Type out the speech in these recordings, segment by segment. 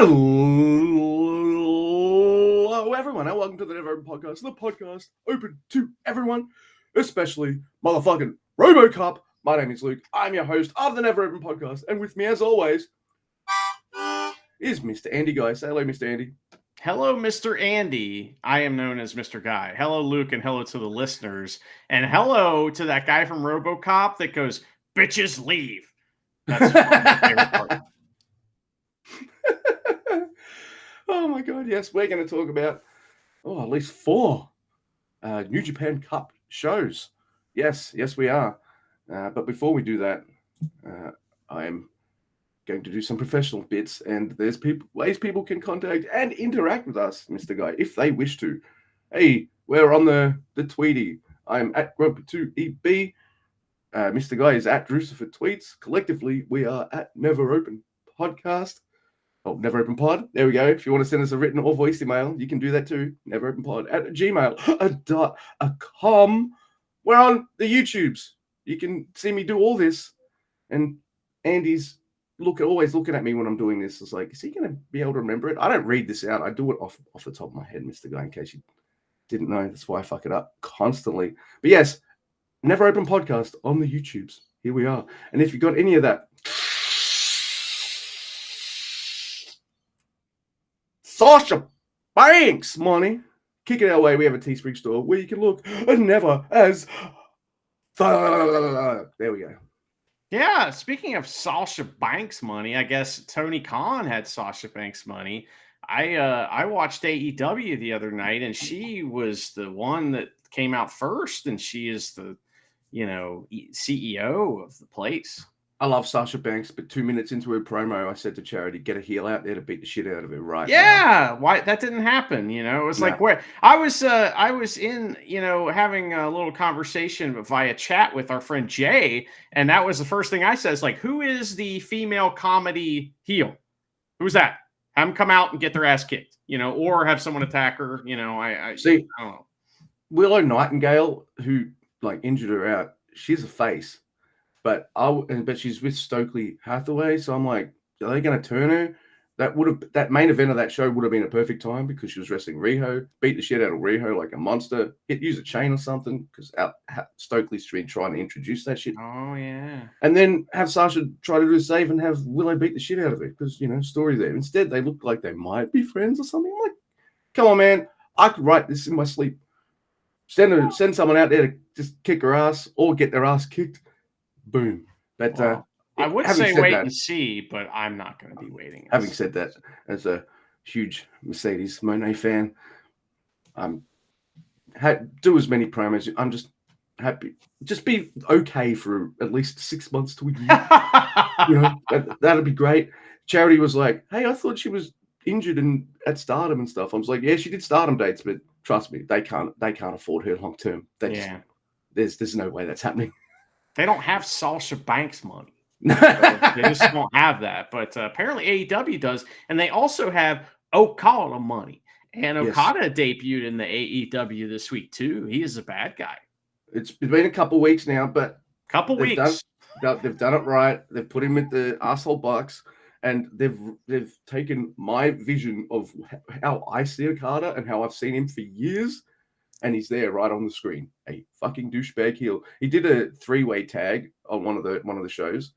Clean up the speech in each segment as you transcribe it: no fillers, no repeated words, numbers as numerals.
Hello, everyone, and welcome to the Never Open Podcast, the podcast open to everyone, especially motherfucking RoboCop. My name is Luke. I'm your host of the Never Open Podcast, and with me, as always, is Mr. Andy Guy. Say hello, Mr. Andy. Hello, Mr. Andy. I am known as Mr. Guy. Hello, Luke, and hello to the listeners. And hello to that guy from RoboCop that goes, "Bitches leave." That's my favorite part. Oh my God, yes, we're going to talk about at least 4 New Japan Cup shows. Yes, we are. But before we do that, I'm going to do some professional bits, and there's ways people can contact and interact with us, Mr. Guy, if they wish to. Hey, we're on the Tweety. I'm at Grumpy2EB. Mr. Guy is at Drusifer Tweets. Collectively, we are at Never Open Podcast. Oh, Never Open Pod. There we go. If you want to send us a written or voice email, you can do that too. NeverOpenPod at gmail.com. We're on the YouTubes. You can see me do all this. And Andy's always looking at me when I'm doing this. It's like, is he going to be able to remember it? I don't read this out. I do it off the top of my head, Mr. Guy, in case you didn't know. That's why I fuck it up constantly. But yes, Never Open Podcast on the YouTubes. Here we are. And if you got any of that Sasha Banks money, kick it our way. We have a Teespring store where you can look and never as there we go. Yeah, speaking of Sasha Banks money, I guess Tony Khan had Sasha Banks money. I watched AEW the other night, and she was the one that came out first, and she is the CEO of the place. I love Sasha Banks, but 2 minutes into her promo, I said to Charity, get a heel out there to beat the shit out of her right now. Yeah, why that didn't happen? It was like where I was in, having a little conversation via chat with our friend Jay, and that was the first thing I said. It's like, who is the female comedy heel? Who's that? Have them come out and get their ass kicked, or have someone attack her. I see. I don't know. Willow Nightingale, who injured her out, she's a face. But she's with Stokely Hathaway, so I'm like, are they going to turn her? That main event of that show would have been a perfect time because she was wrestling Riho, beat the shit out of Riho like a monster, use a chain or something because Stokely's been trying to introduce that shit. Oh yeah, and then have Sasha try to do a save and have Willow beat the shit out of it because story there. Instead, they look like they might be friends or something. I'm like, come on, man, I could write this in my sleep. Send someone out there to just kick her ass or get their ass kicked. Boom. But I would say wait and see, but I'm not going to be waiting. Having said that, as a huge Mercedes Moné fan, do as many promos. I'm just happy. Just be okay for at least 6 months to a year. That'd be great. Charity was like, hey, I thought she was injured at Stardom and stuff. I was like, yeah, she did Stardom dates, but trust me, they can't afford her long term. There's no way that's happening. They don't have Sasha Banks money. They just don't have that. But apparently AEW does. And they also have Okada money. And Okada debuted in the AEW this week, too. He is a bad guy. It's been a couple weeks now, but they've done it right. They've put him with the asshole Bucks. And they've taken my vision of how I see Okada and how I've seen him for years. And he's there right on the screen. A fucking douchebag heel. He did a 3-way tag on one of the shows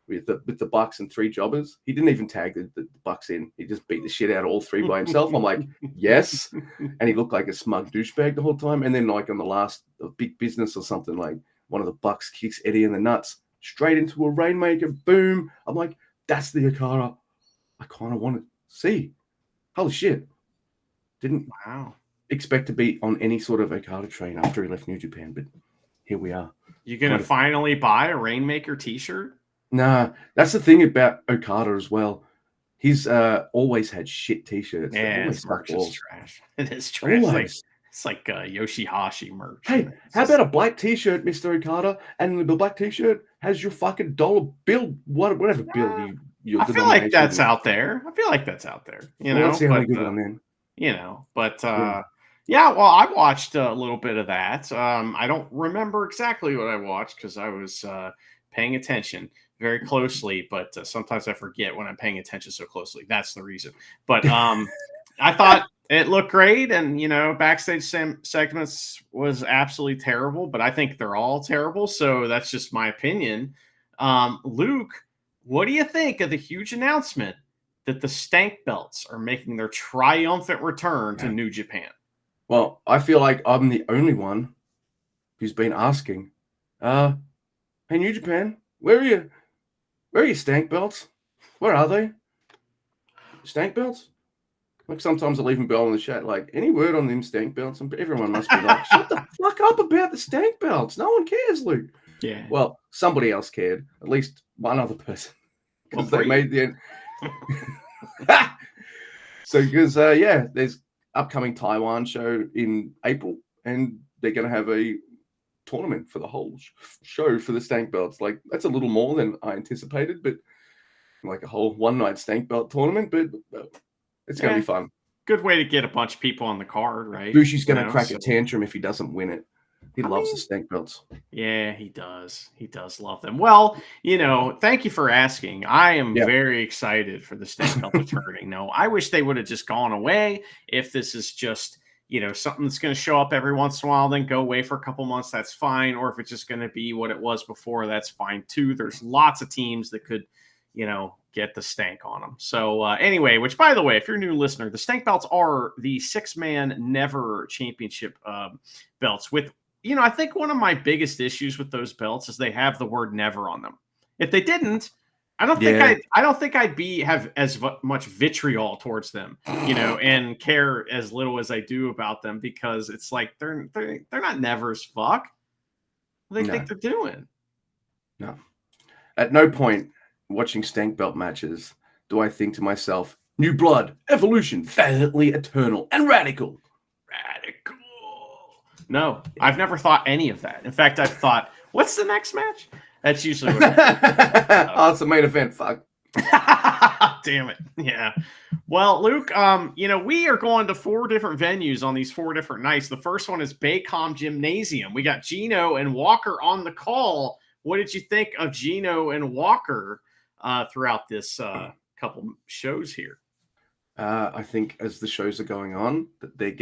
with the Bucks and 3 jobbers. He didn't even tag the Bucks in. He just beat the shit out of all 3 by himself. I'm like, yes. And he looked like a smug douchebag the whole time. And then on the last Big Business or something, like one of the Bucks kicks Eddie in the nuts straight into a Rainmaker. Boom. I'm like, that's the Okada I kind of want to see. Holy shit. Wow. Expect to be on any sort of Okada train after he left New Japan, but here we are. You're going to finally buy a Rainmaker t-shirt? Nah, that's the thing about Okada as well. He's always had shit t-shirts. Yeah, his merch is trash. It is trash. It's like Yoshihashi merch. Hey, how about a black t-shirt, Mr. Okada, and the black t-shirt has your fucking dollar bill, whatever bill you. I feel like that's out there. That's the only good one then. Well, I watched a little bit of that. I don't remember exactly what I watched because I was paying attention. very closely, but sometimes I forget when I'm paying attention so closely. That's the reason. But I thought it looked great, and backstage segments was absolutely terrible. But I think they're all terrible, so that's just my opinion. Luke, what do you think of the huge announcement that the Stank Belts are making their triumphant return to New Japan? Well, I feel like I'm the only one who's been asking, hey, New Japan, where are your Stank Belts? Where are they? Stank Belts? Like, sometimes I'll even go in the chat, like, any word on them Stank Belts? And everyone must be like, shut the fuck up about the Stank Belts. No one cares, Luke. Yeah. Well, somebody else cared. At least one other person. Because they made the end. So, because, there's upcoming Taiwan show in April, and they're going to have a tournament for the whole show for the Stank Belts. Like, that's a little more than I anticipated, but like a whole one-night Stank Belt tournament, but it's going to be fun. Good way to get a bunch of people on the card, right? Bushi's going to crack a tantrum if he doesn't win it. He loves the Stank Belts. Yeah, he does. He does love them. Well, thank you for asking. I am very excited for the Stank Belt returning. No, I wish they would have just gone away. If this is just, something that's going to show up every once in a while, then go away for a couple months, that's fine. Or if it's just going to be what it was before, that's fine too. There's lots of teams that could, get the stank on them. So anyway, which, by the way, if you're a new listener, the Stank Belts are the 6-man Never Championship belts with, I think one of my biggest issues with those belts is they have the word never on them. If they didn't, I don't think I'd have as much vitriol towards them, and care as little as I do about them, because it's like they're not never as fuck. What do they think they're doing? No. At no point watching Stank Belt matches do I think to myself, new blood, evolution, violently eternal, and radical. Radical. No, I've never thought any of that. In fact, I've thought, what's the next match? That's usually what oh, it's the main event. Fuck. Damn it. Yeah. Well, Luke, we are going to 4 different venues on these 4 different nights. The first one is Baycom Gymnasium. We got Gino and Walker on the call. What did you think of Gino and Walker throughout this couple shows here? I think as the shows are going on, that they're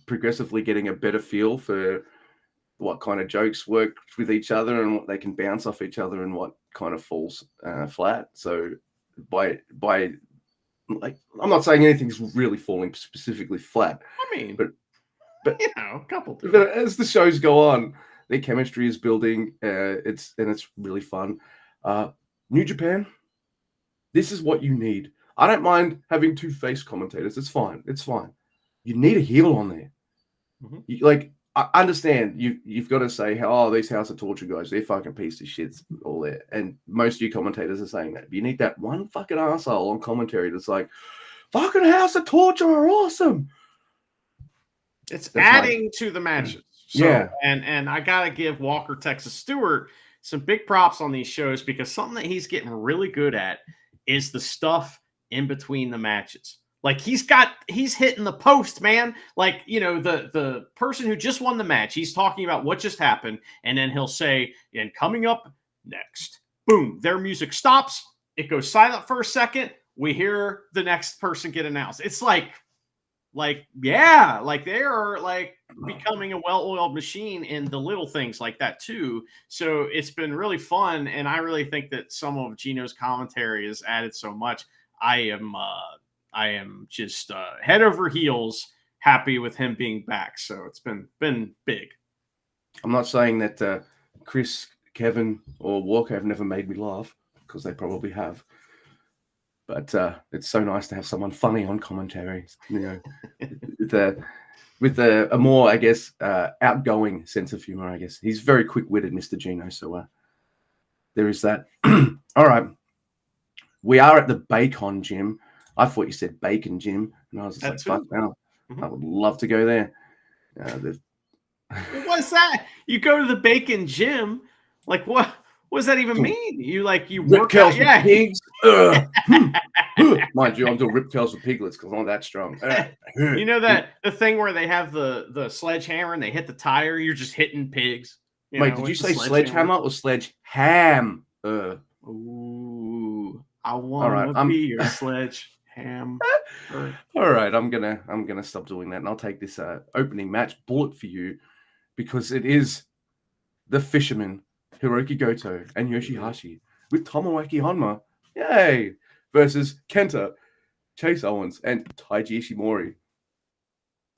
progressively getting a better feel for what kind of jokes work with each other and what they can bounce off each other and what kind of falls flat. So by like, I'm not saying anything's really falling specifically flat. I mean, but a couple. But as the shows go on, their chemistry is building. It's really fun. New Japan, this is what you need. I don't mind having 2 face commentators. It's fine. You need a heel on there. Mm-hmm. I understand you've got to say, these House of Torture guys, they're fucking piece of shits all there. And most of you commentators are saying that. But you need that one fucking arsehole on commentary that's like, fucking House of Torture are awesome. It's adding to the matches. So, and I got to give Walker Texas Stewart some big props on these shows, because something that he's getting really good at is the stuff in between the matches. Like, he's hitting the post, man. Like, the person who just won the match, he's talking about what just happened. And then he'll say, and coming up next, boom, their music stops. It goes silent for a second. We hear the next person get announced. It's like they are like becoming a well-oiled machine in the little things like that too. So it's been really fun. And I really think that some of Gino's commentary has added so much. I am just head over heels happy with him being back. So it's been big. I'm not saying that Chris, Kevin, or Walker have never made me laugh, because they probably have. But it's so nice to have someone funny on commentary, with a more, I guess, outgoing sense of humor, I guess. He's very quick-witted, Mr. Gino, so there is that. All right. We are at the Bacon Gym. I thought you said Bacon Gym, and I was just fuck now. I would love to go there. What's that? You go to the Bacon Gym? Like, what does that even mean? You work out? Yeah. Pigs. Mind you, I'm doing riptails with piglets because I'm not that strong. You know that the thing where they have the sledgehammer and they hit the tire? You're just hitting pigs. Wait, did you say sledgehammer or sledgeham? Ooh, I want to be your sledgehammer. All right, I'm gonna stop doing that, and I'll take this opening match bullet for you because it is the Fisherman, Hiroki Goto and Yoshihashi with Tomoaki Honma, yay, versus Kenta, Chase Owens, and Taiji Ishimori.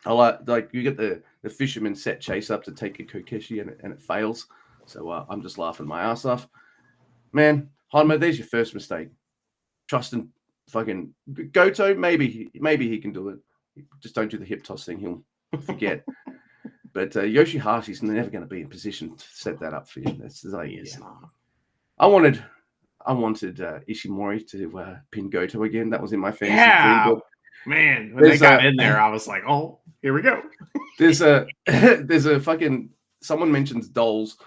I like you get the Fisherman set Chase up to take a Kokeshi and it fails. So I'm just laughing my ass off. Man, Honma, there's your first mistake. Trust in fucking Goto. Maybe he can do it. Just don't do the hip toss thing. He'll forget. But Yoshihashi's never going to be in position to set that up for you. That's like, I wanted Ishimori to pin Goto again. That was in my fantasy dream. But man, when they got in there, I was like, oh, here we go. there's a fucking someone mentions dolls,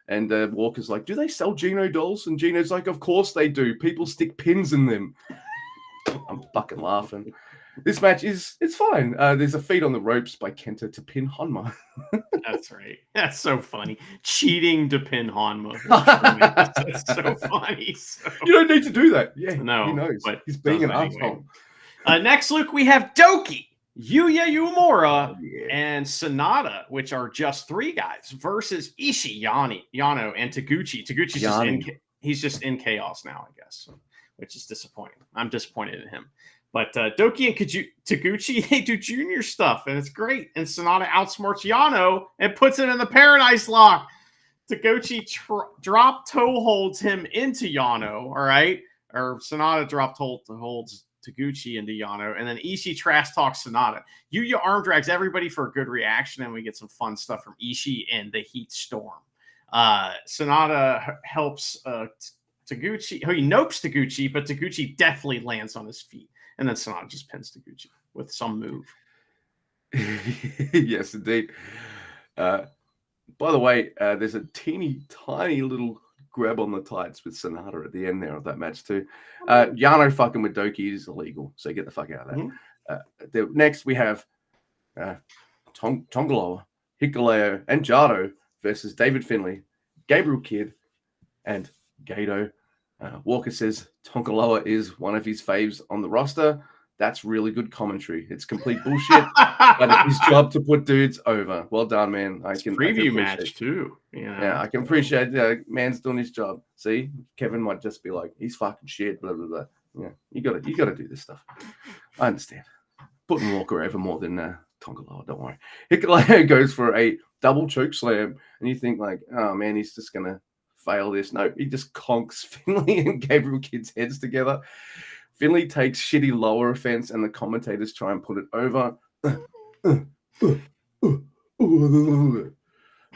and Walker's like, do they sell Gino dolls? And Gino's like, of course they do. People stick pins in them. I'm fucking laughing. This match it's fine. There's a feed on the ropes by Kenta to pin Honma. That's right. That's so funny. Cheating to pin Honma. That's so funny. So. You don't need to do that. Yeah, no, he knows. But he's being an asshole. Next, Luke, we have Doki, Yuya Uemura, and Sonata, which are just 3 guys, versus Ishii, Yano, and Taguchi. Taguchi's he's just in chaos now, I guess, which is disappointing. I'm disappointed in him. But Doki and Taguchi, they do junior stuff, and it's great. And Sonata outsmarts Yano and puts it in the Paradise Lock. Taguchi drop toe holds him into Yano, all right? Or Sonata drop holds Taguchi into Yano, and then Ishii trash talks Sonata. Yuya arm drags everybody for a good reaction, and we get some fun stuff from Ishii and the Heat Storm. Sonata helps Taguchi. He nopes Taguchi, but Taguchi definitely lands on his feet. And then Sonata just pins Taguchi with some move. Yes, indeed. By the way, there's a teeny tiny little grab on the tights with Sonata at the end there of that match too. Yano fucking with Doki is illegal, so get the fuck out of that. Next we have Tongaloa, Hikuleo, and Jado versus David Finlay, Gabriel Kidd, and Gato. Walker says Tongaloa is one of his faves on the roster. That's really good commentary. It's complete bullshit, but it's his job to put dudes over. Well done, man. I can preview match too. Yeah, I can appreciate man's doing his job. See, Kevin might just be like, he's fucking shit, blah blah blah. Yeah, you gotta do this stuff. I understand. Putting Walker over more than Tongaloa, don't worry. Hikuleo goes for a double choke slam, and you think like, oh man, he's just gonna fail this. No, he just conks Finlay and Gabriel Kidd's heads together. Finlay takes shitty lower offense, and the commentators try and put it over.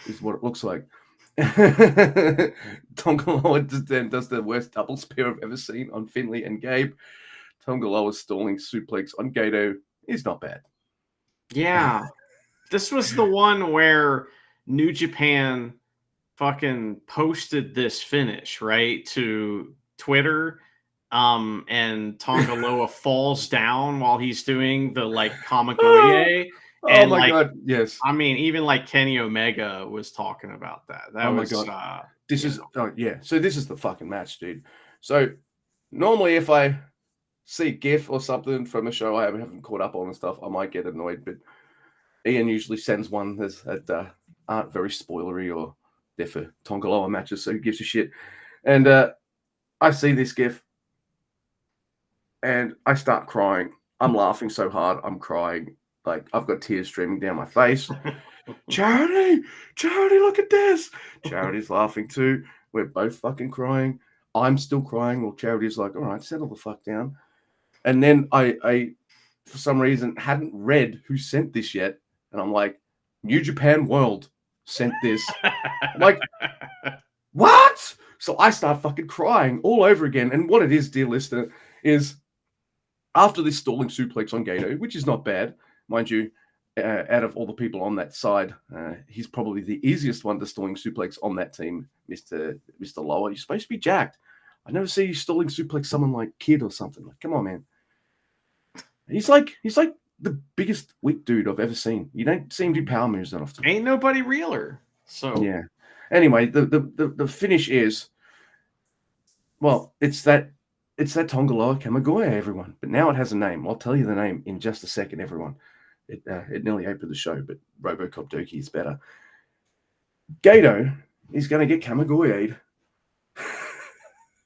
Is what it looks like. Tongaloa then does the worst double spear I've ever seen on Finlay and Gabe. Tongaloa's stalling suplex on Gato is not bad. Yeah. This was the one where New Japan fucking posted this finish, right, to Twitter, and Tongaloa falls down while he's doing the like Kamagoye. Oh my god, yes. I mean, even like Kenny Omega was talking about that. That was god. This is so this is the fucking match, dude. So normally if I see a GIF or something from a show I haven't caught up on and stuff, I might get annoyed, but Ian usually sends one that aren't very spoilery or they're for Tongaloa matches, so who gives a shit? And I see this GIF and I start crying. I'm laughing so hard, I'm crying. Like, I've got tears streaming down my face. Charity, look at this. Charity's laughing too. We're both fucking crying. I'm still crying. Well, Charity's like, all right, settle the fuck down. And then I for some reason, hadn't read who sent this yet. And I'm like, New Japan World sent this. I'm like, what? So I start fucking crying all over again. And what it is, dear listener, is after this stalling suplex on Gato, which is not bad, mind you, out of all the people on that side, he's probably the easiest one to stalling suplex on that team, Mr. Lower. You're supposed to be jacked. I never see you stalling suplex someone like Kid or something. Like, come on, man. He's like the biggest weak dude I've ever seen. You don't see him do power moves that often. Ain't nobody realer. So yeah. Anyway, the finish is, well, it's that It's that Tongaloa Kamigoya, everyone. But now it has a name. I'll tell you the name in just a second, everyone. It nearly opened the show, but Robocop Doki is better. Gato is going to get Kamigoya'd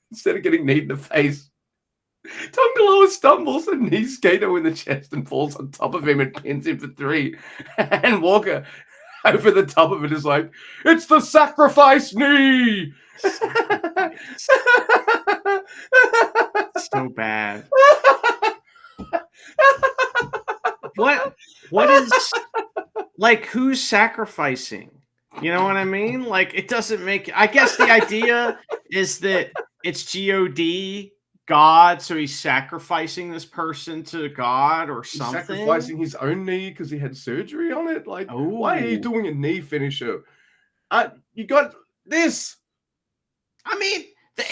instead of getting kneed in the face. Tongaloa stumbles and knees Gato in the chest and falls on top of him and pins him for 3. And Walker, over the top of it, is like, "It's the sacrifice knee!" Sacrifice. So bad. What is, like, who's sacrificing? You know what I mean? Like, it doesn't make, I guess the idea is that it's God, so he's sacrificing this person to God or He's something. sacrificing his own knee because he had surgery on it. Like, why are you doing a knee finisher? You got this. I mean, the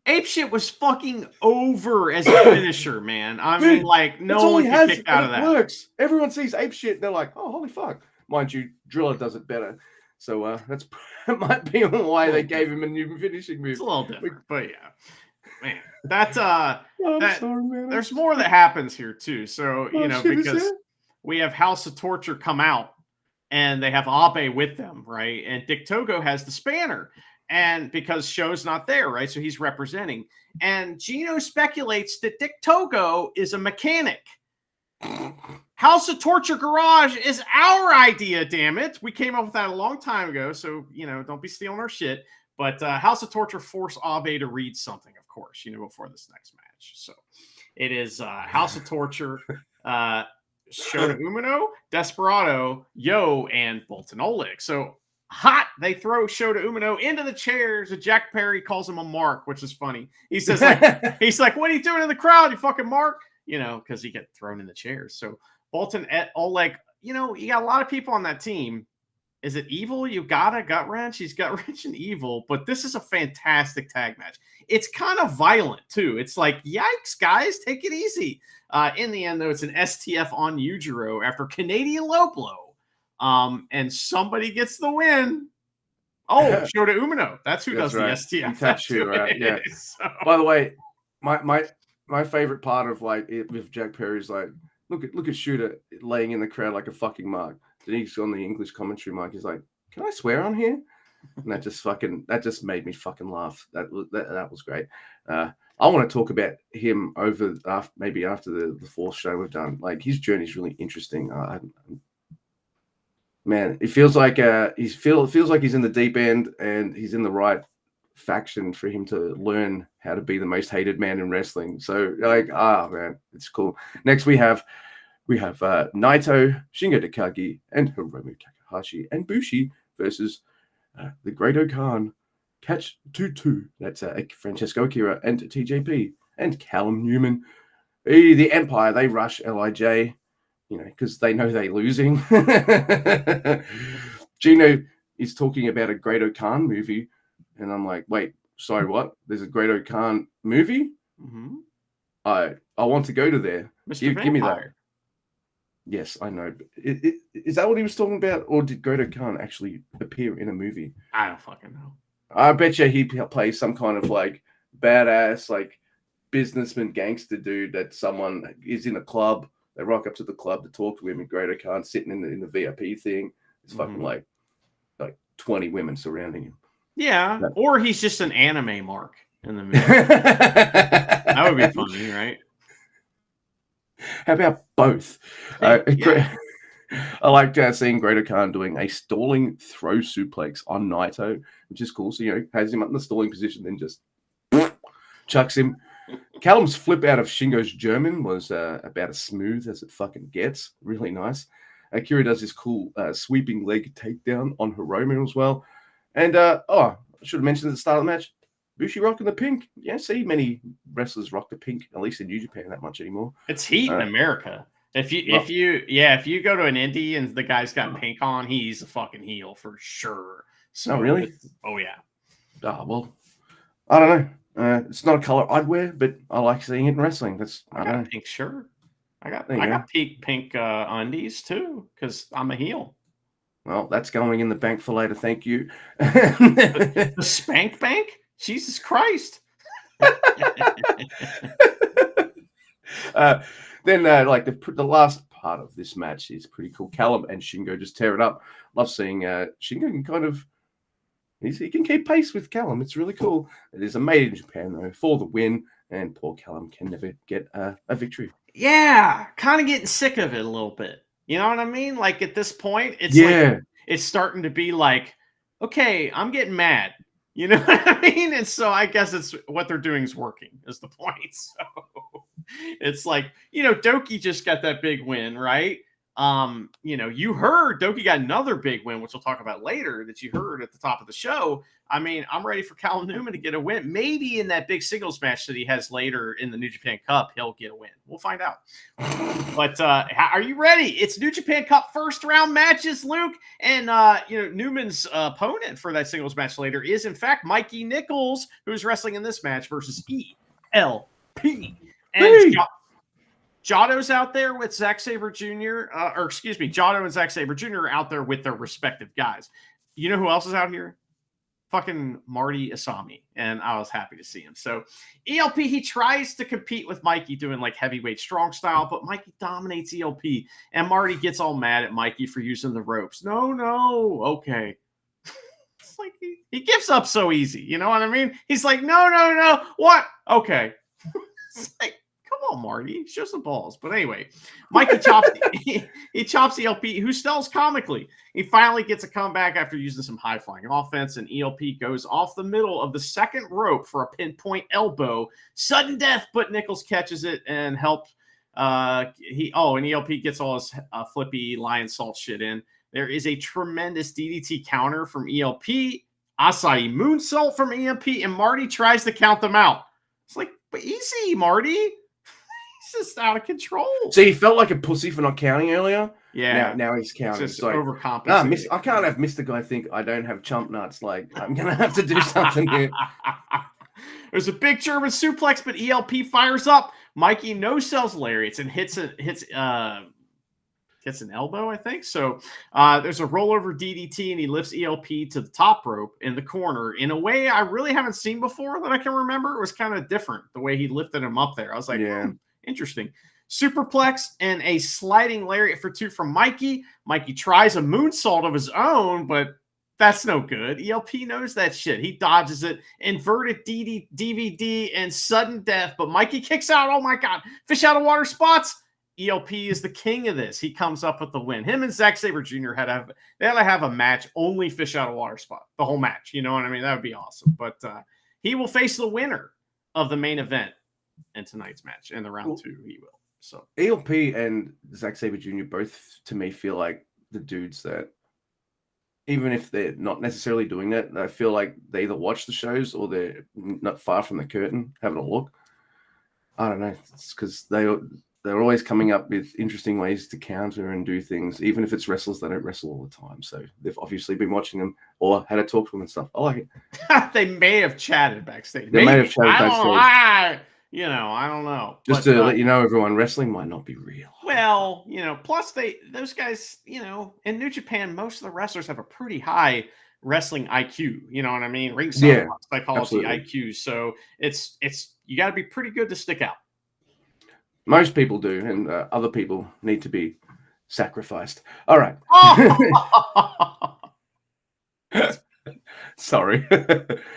ape shit was fucking over as a finisher, man. I mean, like, no one can kick out of that. It works. Everyone sees ape shit, they're like, "Oh, holy fuck!" Mind you, Driller does it better. So that might be why they gave him a new finishing move. It's a little different, but yeah, man, that's sorry, man. There's more that happens here too. So because we have House of Torture come out, and they have Abe with them, right? And Dick Togo has the spanner. And because Sho's not there, right? So he's representing. And Gino speculates that Dick Togo is a mechanic. House of Torture Garage is our idea, damn it. We came up with that a long time ago. So, don't be stealing our shit. But House of Torture forced Abe to read something, of course, before this next match. So it is House of Torture, Shota Umino, Desperado, Yo, and Bolton Oleg. So hot, they throw Shota Umino into the chairs, and Jack Perry calls him a mark, which is funny. He says, he's like, "What are you doing in the crowd, you fucking mark?" Because he got thrown in the chairs. So Bolton et Oleg, you got a lot of people on that team. Is it evil? You got a gut wrench. He's gut wrench and evil, but this is a fantastic tag match. It's kind of violent too. It's like, yikes, guys, take it easy. In the end, though, it's an STF on Yujiro after Canadian low blow. And somebody gets the win. Oh, Shota Umino. That's who does right. The STF. That's who, right? Yeah. So. By the way, my favorite part of if Jack Perry's like, look at Shota laying in the crowd like a fucking mark. Then he's on the English commentary mic. He's like, "Can I swear on here?" And that just made me fucking laugh. That was great. I want to talk about him maybe after the fourth show we've done. Like, his journey is really interesting. Man, it feels like feels like he's in the deep end and he's in the right faction for him to learn how to be the most hated man in wrestling. So man, it's cool. Next we have Naito, Shingo Takagi, and Hiromu Takahashi and Bushi versus the Great Khan, Catch 2-2. That's Francesco Akira and TJP and Callum Newman. The Empire, they rush LIJ, because they know they're losing. Gino is talking about a Great Khan movie, and I'm like, wait, sorry, what? There's a Great Khan movie? Mm-hmm. I want to go to there. Mr. Give me that. Yes, I know. Is that what he was talking about, or did Great Khan actually appear in a movie? I don't fucking know. I bet you he plays some kind of badass businessman gangster dude that someone is in a club. They rock up to the club to talk to him, and Great Khan sitting in the VIP thing. It's fucking like 20 women surrounding him. Yeah, or he's just an anime mark in the movie. That would be funny, right? How about both? I like seeing Great Khan doing a stalling throw suplex on Naito, which is cool. So, has him up in the stalling position, then just chucks him. Callum's flip out of Shingo's German was about as smooth as it fucking gets. Really nice. Akira does this cool sweeping leg takedown on Hiromu as well. And, I should have mentioned at the start of the match, Bushi rocking the pink. Yeah, see many wrestlers rock the pink, at least in New Japan, that much anymore. It's heat in America. If you go to an indie and the guy's got pink on, he's a fucking heel for sure. So, really? Oh yeah. Well, I don't know. It's not a color I'd wear, but I like seeing it in wrestling. I got a pink shirt. I got pink undies too, because I'm a heel. Well, that's going in the bank for later. Thank you. The spank bank? Jesus Christ. Then, like the last part of this match is pretty cool. Callum and Shingo just tear it up. Love seeing Shingo can kind of he can keep pace with Callum. It's really cool. It is a made in Japan though for the win, and poor Callum can never get a victory. Yeah, kind of getting sick of it a little bit. You know what I mean? Like at this point, it's like it's starting to be like, okay, I'm getting mad. You know what I mean? And so I guess it's what they're doing is working is the point. So it's like, Doki just got that big win, right? You heard Doki got another big win, which we'll talk about later, that you heard at the top of the show. I mean, I'm ready for Cal Newman to get a win. Maybe in that big singles match that he has later in the New Japan Cup, he'll get a win. We'll find out. But are you ready? It's New Japan Cup first round matches, Luke. And, Newman's opponent for that singles match later is, in fact, Mikey Nichols, who's wrestling in this match versus ELP. And Jotto's out there with Zack Sabre Jr. Jotto and Zack Sabre Jr. are out there with their respective guys. You know who else is out here? Fucking Marty Asami. And I was happy to see him. So ELP, he tries to compete with Mikey doing like heavyweight strong style, but Mikey dominates ELP. And Marty gets all mad at Mikey for using the ropes. No. Okay. It's like he gives up so easy. You know what I mean? He's like, no. What? Okay. It's like, come on, Marty, show some balls. But anyway, Mikey chops he chops ELP, who sells comically. He finally gets a comeback after using some high flying offense, and ELP goes off the middle of the second rope for a pinpoint elbow. Sudden death, but Nichols catches it and helps. And ELP gets all his flippy lion salt shit in. There is a tremendous DDT counter from ELP, Asai moonsault from ELP, and Marty tries to count them out. It's like, but easy, Marty. Just out of control. So he felt like a pussy for not counting earlier. Yeah. Now he's counting. Just like, overcompensating. I can't have Mr. Guy think I don't have chump nuts. Like, I'm going to have to do something here. There's a big German suplex, but ELP fires up. Mikey no-sells lariats and hits an elbow, I think. So there's a rollover DDT, and he lifts ELP to the top rope in the corner in a way I really haven't seen before that I can remember. It was kind of different, the way he lifted him up there. I was like, interesting. Superplex and a sliding lariat for two from Mikey. Mikey tries a moonsault of his own, but that's no good. ELP knows that shit. He dodges it. Inverted DVD and sudden death, but Mikey kicks out. Oh my God. Fish out of water spots. ELP is the king of this. He comes up with the win. Him and Zack Sabre Jr. had to have a match, only fish out of water spot, the whole match. You know what I mean? That would be awesome. But he will face the winner of the main event in tonight's match. In the round 2, he will. So ELP and Zack Sabre Jr. both, to me, feel like the dudes that, even if they're not necessarily doing that, I feel like they either watch the shows or they're not far from the curtain having a look. I don't know. It's because they're always coming up with interesting ways to counter and do things, even if it's wrestlers that don't wrestle all the time. So they've obviously been watching them or had a talk to them and stuff. I like it. They may have chatted backstage. They may have chatted backstage. I don't know. Just to let you know, everyone, wrestling might not be real. Well, plus those guys, in New Japan, most of the wrestlers have a pretty high wrestling IQ. You know what I mean? Ringside psychology absolutely. IQ. So it's you got to be pretty good to stick out. Most people do, and other people need to be sacrificed. All right. Sorry.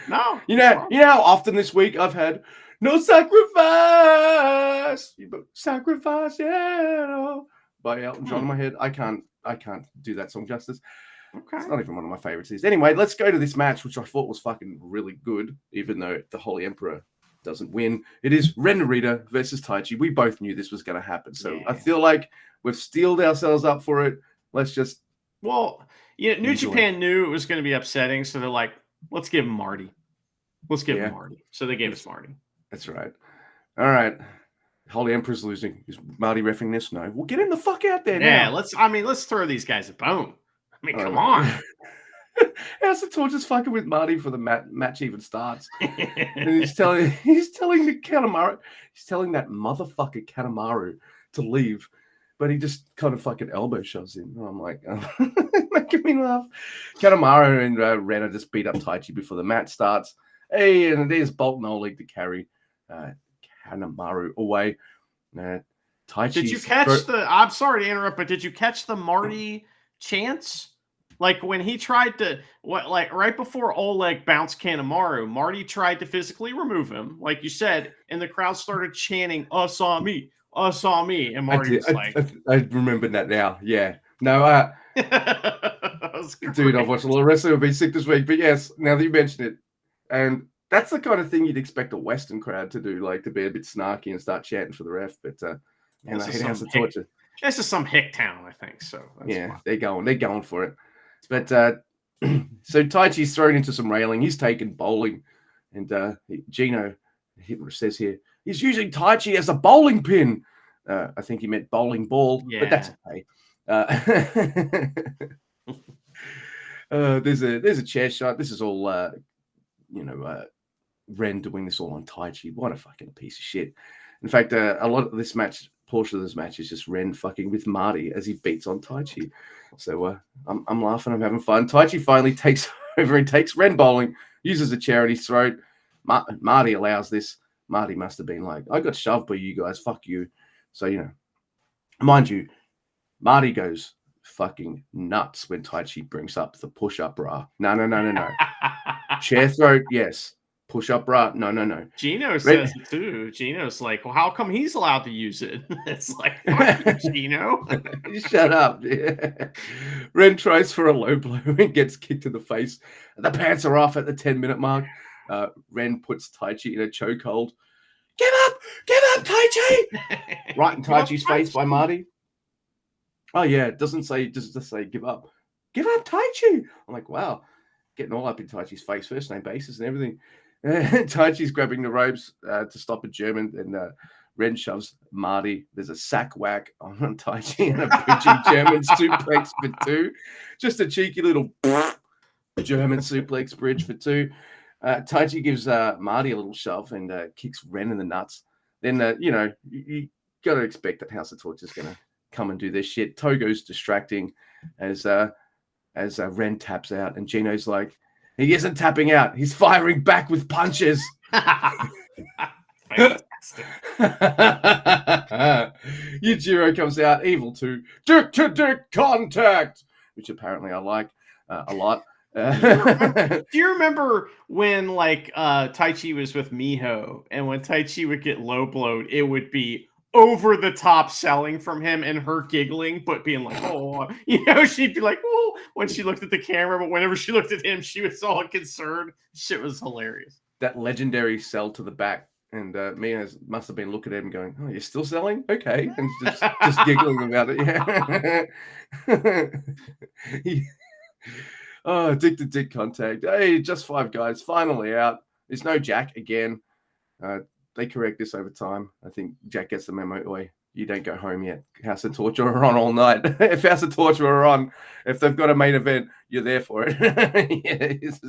No. You know how often this week I've had no sacrifice. Sacrifice, yeah. By Elton John in my head. I can't do that song justice. Okay. It's not even one of my favorites. Anyway, let's go to this match, which I thought was fucking really good, even though the Holy Emperor doesn't win. It is Ren Narita versus Taichi. We both knew this was going to happen. So I feel like we've steeled ourselves up for it. Let's just... Well, New Japan knew it was going to be upsetting, so they're like, let's give him Marty. Let's give him Marty. So they gave us Marty. That's right. All right. Holy Emperor's losing. Is Marty reffing this? No. Well, get him the fuck out there now. Yeah, let's throw these guys a bone. I mean, come on. How's the torches fucking with Marty for the match even starts? And he's telling the Kanemaru, he's telling that motherfucker Kanemaru to leave, but he just kind of fucking elbow shoves him. And I'm like, making me laugh. Kanemaru and Ren just beat up Taichi before the match starts. Hey, and there's Bolt no leg to carry Kanemaru away. Did you Taichi's catch the? I'm sorry to interrupt, but did you catch the Marty chance? Like when he tried to, like right before Oleg bounced Kanemaru, Marty tried to physically remove him, like you said, and the crowd started chanting "Asami, Asami," and Marty was like, I remember that now. Yeah. No, dude, I've watched a lot of wrestling. I've been sick this week, but yes, now that you mention it, and that's the kind of thing you'd expect a Western crowd to do, like to be a bit snarky and start chanting for the ref. But and I hate House of Torture. This is some hick town, I think. So that's yeah, fine. they're going for it. But so Taichi's thrown into some railing. He's taken bowling, and Gino says here he's using Taichi as a bowling pin. I think he meant bowling ball, but that's okay. There's a chair shot. This is all Ren doing this all on Taichi. What a fucking piece of shit. In fact, a lot of this portion of this match is just Ren fucking with Marty as he beats on Taichi. So I'm laughing, I'm having fun. Taichi finally takes over and takes Ren bowling, uses a chair at his throat. Marty allows this. Marty must have been like, I got shoved by you guys, fuck you. So, mind you, Marty goes fucking nuts when Taichi brings up the push-up bra. No. Chair throat, yes. Push-up bra, no. Gino says it too. Gino's like, well, how come he's allowed to use it? It's like, fuck you, Gino. Shut up. Yeah. Ren tries for a low blow and gets kicked in the face. The pants are off at the 10-minute mark. Ren puts Taichi in a chokehold. Give up, Taichi! Right in Taichi's face by Marty. Oh yeah, it doesn't say, just say give up. Give up, Taichi! I'm like, wow, getting all up in Taichi's face, first name basis and everything. Taichi's grabbing the ropes to stop a German, and Ren shoves Marty. There's a sack whack on Taichi and a bridging German suplex for 2. Just a cheeky little German suplex bridge for 2. Taichi gives Marty a little shove and kicks Ren in the nuts. Then, you got to expect that House of Torture is going to come and do this shit. Togo's distracting as Ren taps out, and Gino's like, he isn't tapping out. He's firing back with punches. Fantastic. Yujiro comes out, evil to dick contact, which apparently I like a lot. Do you remember when like Taichi was with Miho, and when Taichi would get low blowed, it would be over the top selling from him and her giggling, but being like, oh, she'd be like, oh, when she looked at the camera, but whenever she looked at him, she was all concerned. Shit was hilarious. That legendary sell to the back, and Mia must have been looking at him going, oh, you're still selling? Okay. And just giggling about it. Yeah. Oh, dick contact. Hey, just 5 guys finally out. There's no Jack again. They correct this over time. I think Jack gets the memo away. You don't go home yet. House of Torture are on all night. If House of Torture are on, if they've got a main event, you're there for it. Yeah, just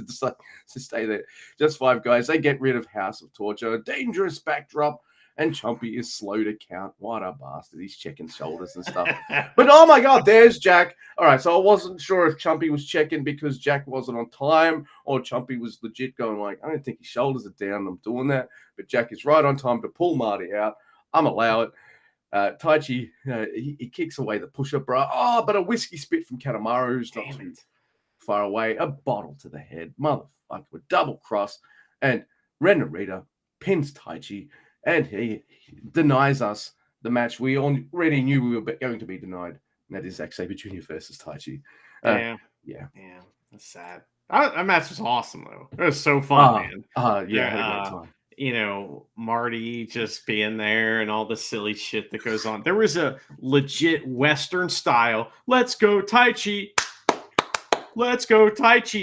stay there. Just 5 guys. They get rid of House of Torture. Dangerous backdrop. And Chumpy is slow to count. What a bastard. He's checking shoulders and stuff. But oh my God, there's Jack. All right, so I wasn't sure if Chumpy was checking because Jack wasn't on time, or Chumpy was legit going like, I don't think his shoulders are down. I'm doing that. But Jack is right on time to pull Marty out. I'm allow it. Taichi, he kicks away the push-up bra. Oh, but a whiskey spit from Kanemaru's not too far away. A bottle to the head. Motherfucker, with double cross. And Ren Narita pins Taichi. And he denies us the match we already knew we were going to be denied. And that is Zack Sabre Jr. versus Taichi. Yeah. That's sad. That match was awesome, though. It was so fun, man. Had a great time. Marty just being there and all the silly shit that goes on. There was a legit Western style, let's go Taichi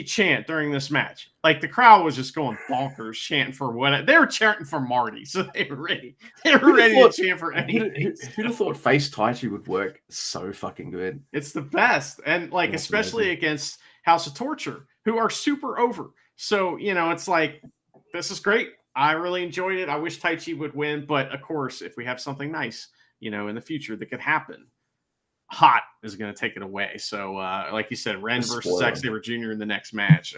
chant during this match. Like the crowd was just going bonkers chanting for what they were chanting for Marty, so they were ready. They were ready to chant for anything. Who'd have thought face Taichi would work so fucking good? It's the best, and like especially against House of Torture, who are super over. So it's like this is great. I really enjoyed it. I wish Taichi would win, but of course, if we have something nice, in the future that could happen, Hot is going to take it away. So, like you said, Ren versus Zack Sabre Jr. in the next match.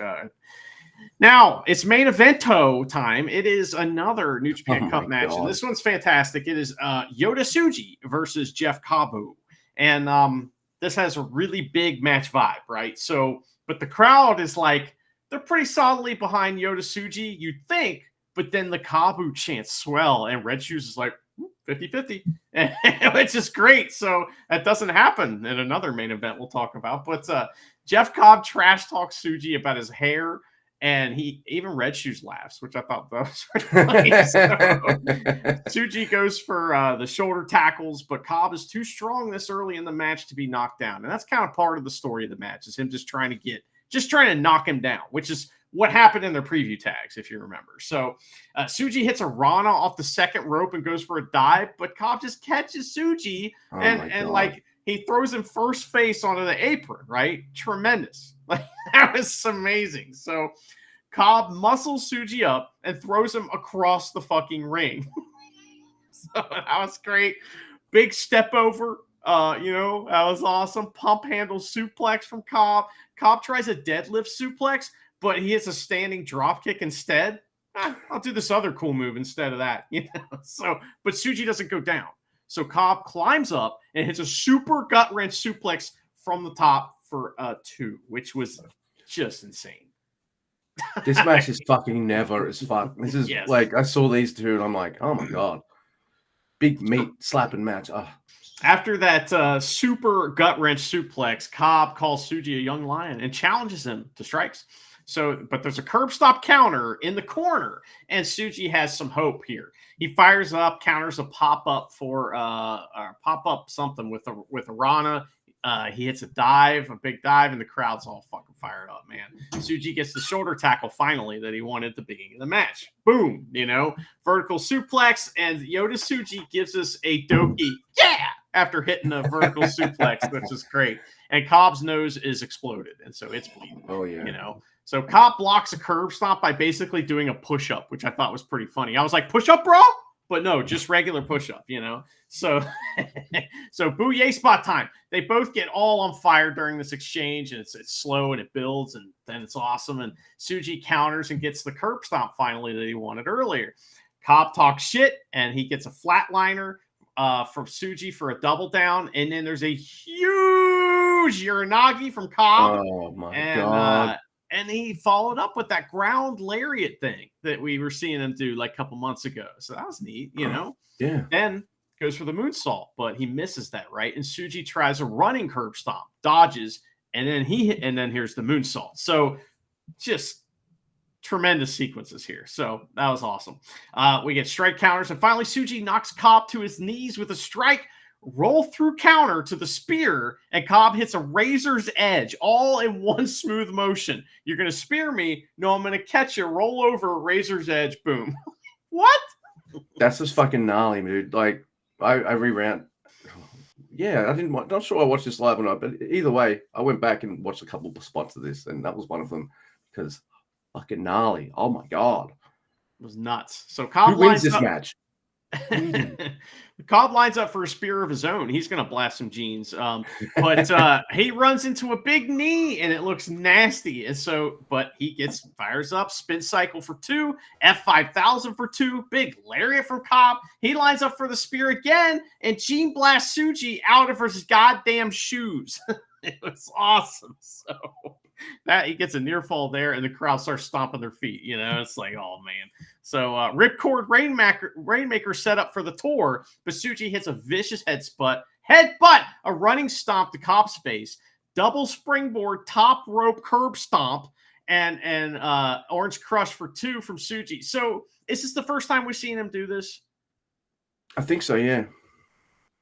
Now it's main evento time. It is another New Japan Oh Cup my match, and God. this one's fantastic. It is Yota Tsuji versus Jeff Kabu, and this has a really big match vibe, right? So, but the crowd is like they're pretty solidly behind Yota Tsuji, you'd think, but then the Kabu chants swell, and Red Shoes is like 50-50, which is great. So that doesn't happen in another main event we'll talk about, but Jeff Cobb trash talks Tsuji about his hair. And he even Red Shoes laughs, which I thought that was pretty funny. So Tsuji goes for the shoulder tackles, but Cobb is too strong this early in the match to be knocked down. And that's kind of part of the story of the match, is him just trying to knock him down, which is what happened in their preview tags, if you remember. So Tsuji hits a Rana off the second rope and goes for a dive, but Cobb just catches Tsuji and like he throws him first face onto the apron, right? Tremendous. Like, that was amazing. So Cobb muscles Tsuji up and throws him across the fucking ring. So that was great. Big step over. That was awesome. Pump handle suplex from Cobb. Cobb tries a deadlift suplex, but he hits a standing drop kick instead. I'll do this other cool move instead of that. So, but Tsuji doesn't go down. So Cobb climbs up and hits a super gut wrench suplex from the top for 2, which was just insane. This match is fucking never as fuck. This is like, I saw these two and I'm like, oh my God. Big meat slapping match. Oh. After that super gut wrench suplex, Cobb calls Tsuji a young lion and challenges him to strikes. So, but there's a curb stop counter in the corner, and Tsuji has some hope here. He fires up, counters a pop up for pop up something with a Rana. He hits a big dive, and the crowd's all fucking fired up, man. Tsuji gets the shoulder tackle finally that he wanted at the beginning of the match. Boom, vertical suplex, and Yota Tsuji gives us a Doki, after hitting a vertical suplex, which is great. And Cobb's nose is exploded, and so it's bleeding. Oh yeah. So Cobb blocks a curb stomp by basically doing a push-up, which I thought was pretty funny. I was like, push-up, bro? But no, just regular push-up, So, so Booyah spot time. They both get all on fire during this exchange, and it's slow and it builds, and then it's awesome. And Tsuji counters and gets the curb stomp finally that he wanted earlier. Cobb talks shit, and he gets a flatliner from Tsuji for a double down, and then there's a huge Uranagi from Cobb. Oh my God. And he followed up with that ground lariat thing that we were seeing him do like a couple months ago. So that was neat, Yeah. Then goes for the moonsault, but he misses that, right? And Tsuji tries a running curb stomp, dodges, and then here's the moonsault. So just tremendous sequences here. So that was awesome. We get strike counters, and finally Tsuji knocks Cobb to his knees with a strike, roll through counter to the spear, and Cobb hits a razor's edge all in one smooth motion. You're going to spear me? No, I'm going to catch you. Roll over, razor's edge, boom. What? That's just fucking gnarly, dude. Like, I reran. Yeah, not sure I watched this live or not, but either way, I went back and watched a couple of spots of this, and that was one of them, because fucking gnarly. Oh my God. It was nuts. So Cobb Who wins this match? Cobb lines up for a spear of his own. He's going to blast some jeans. But he runs into a big knee, and it looks nasty. And so, but he fires up, spin cycle for 2, F5000 for 2, big lariat from Cobb. He lines up for the spear again, and Gene blasts Tsuji out of his goddamn shoes. It was awesome. So that he gets a near fall there, and the crowd starts stomping their feet. It's like, oh man. So Ripcord Rainmaker set up for the tour, but Tsuji hits a vicious headbutt, a running stomp to Cobb's face, double springboard, top rope curb stomp, and Orange Crush for 2 from Tsuji. So is this the first time we've seen him do this? I think so, yeah.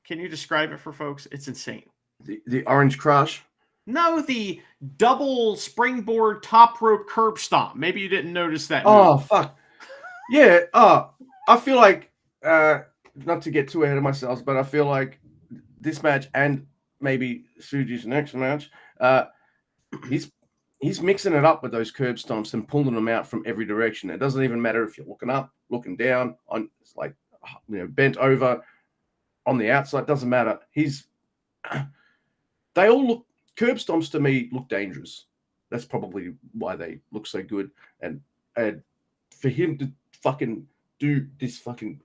Can you describe it for folks? It's insane. The Orange Crush? No, the double springboard top rope curb stomp. Maybe you didn't notice that. Oh, fuck. Yeah. I feel like, not to get too ahead of myself, but I feel like this match and maybe Tsuji's next match, he's mixing it up with those curb stomps and pulling them out from every direction. It doesn't even matter if you're looking up, looking down, on like bent over on the outside. It doesn't matter. They all look. Curb stomps to me look dangerous. that's probably why they look so good. And for him to fucking do this fucking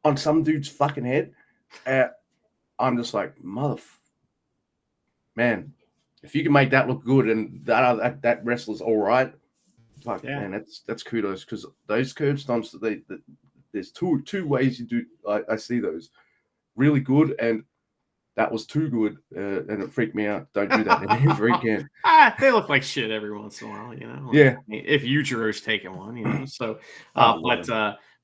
on some dude's fucking head, I'm just like, man, if you can make that look good and that wrestler's all right, fuck, Yeah. man, that's kudos, because those curb stomps there's two ways you do. I see those really good, and that was too good, and it freaked me out. Don't do that ever again. They look like shit every once in a while, you know. Yeah. I mean, if Yujiro's taking one, you know. So, Oh, Lord.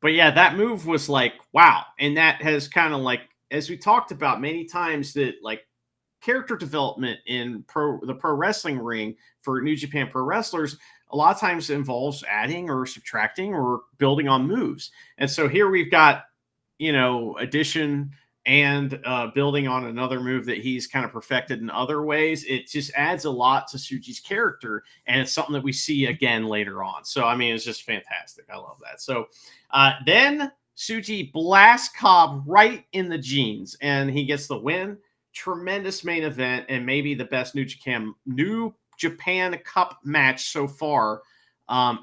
but yeah, that move was like wow, and that has kind of like, as we talked about many times, that like character development in the pro wrestling ring for New Japan Pro wrestlers a lot of times involves adding or subtracting or building on moves. And so here we've got, you know, addition and building on another move that he's kind of perfected in other ways. It just adds a lot to Suji's character, and it's something that we see again later on. So I mean, it's just fantastic. I love that. So then Suji blasts Cobb right in the jeans, and he gets the win. Tremendous main event, and maybe the best New Japan Cup match so far.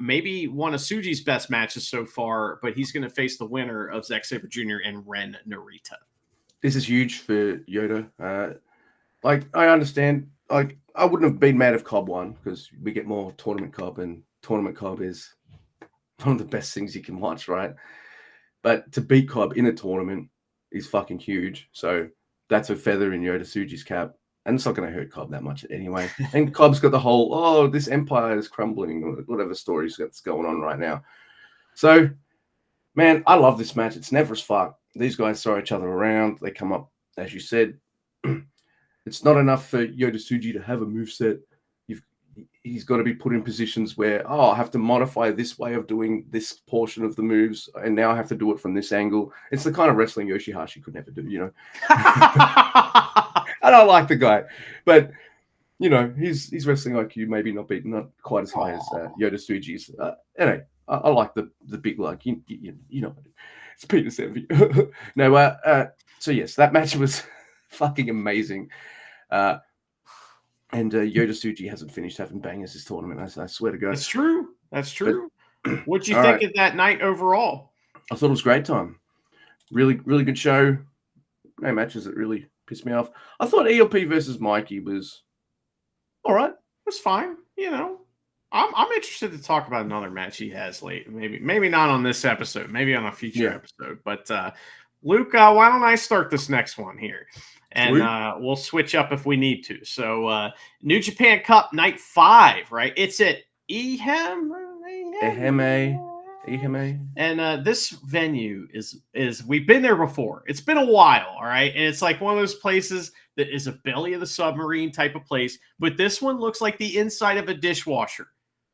Maybe one of Suji's best matches so far, but he's going to face the winner of Zack Sabre Jr. and Ren Narita. This is huge for Yoda. Like, I understand. Like, I wouldn't have been mad if Cobb won, because we get more tournament Cobb, and tournament Cobb is one of the best things you can watch, right? But to beat Cobb in a tournament is fucking huge. So that's a feather in Yoda Tsuji's cap. And it's not going to hurt Cobb that much anyway. And Cobb's got the whole, oh, this empire is crumbling, or whatever stories that's going on right now. So, man, I love this match. It's never as fuck. These guys throw each other around. They come up, as you said. It's not enough for Yoda Tsuji to have a moveset. He's got to be put in positions where, I have to modify this way of doing this portion of the moves, and now I have to do it from this angle. It's the kind of wrestling Yoshihashi could never do, you know. And I like the guy, but you know, his wrestling IQ maybe not quite as high as Yoda Tsuji's. Anyway, I like the big lug. You know, it's Peter Sevy. No, so yes, that match was fucking amazing. And Yoda Tsuji hasn't finished having bangers this tournament. I swear to God. That's true. That's true. What'd you All think right. of that night overall? I thought it was a great time. Really, really good show. No matches that really pissed me off. I thought ELP versus Mikey was all right. It was fine. You know, I'm interested to talk about another match he has late. Maybe not on this episode. Maybe on a future episode. But Luke, why don't I start this next one here? And we'll switch up if we need to. So New Japan Cup Night 5, right? It's at Ehime. And this venue is we've been there before. It's been a while, all right? And it's like one of those places that is a belly of the submarine type of place, but this one looks like the inside of a dishwasher.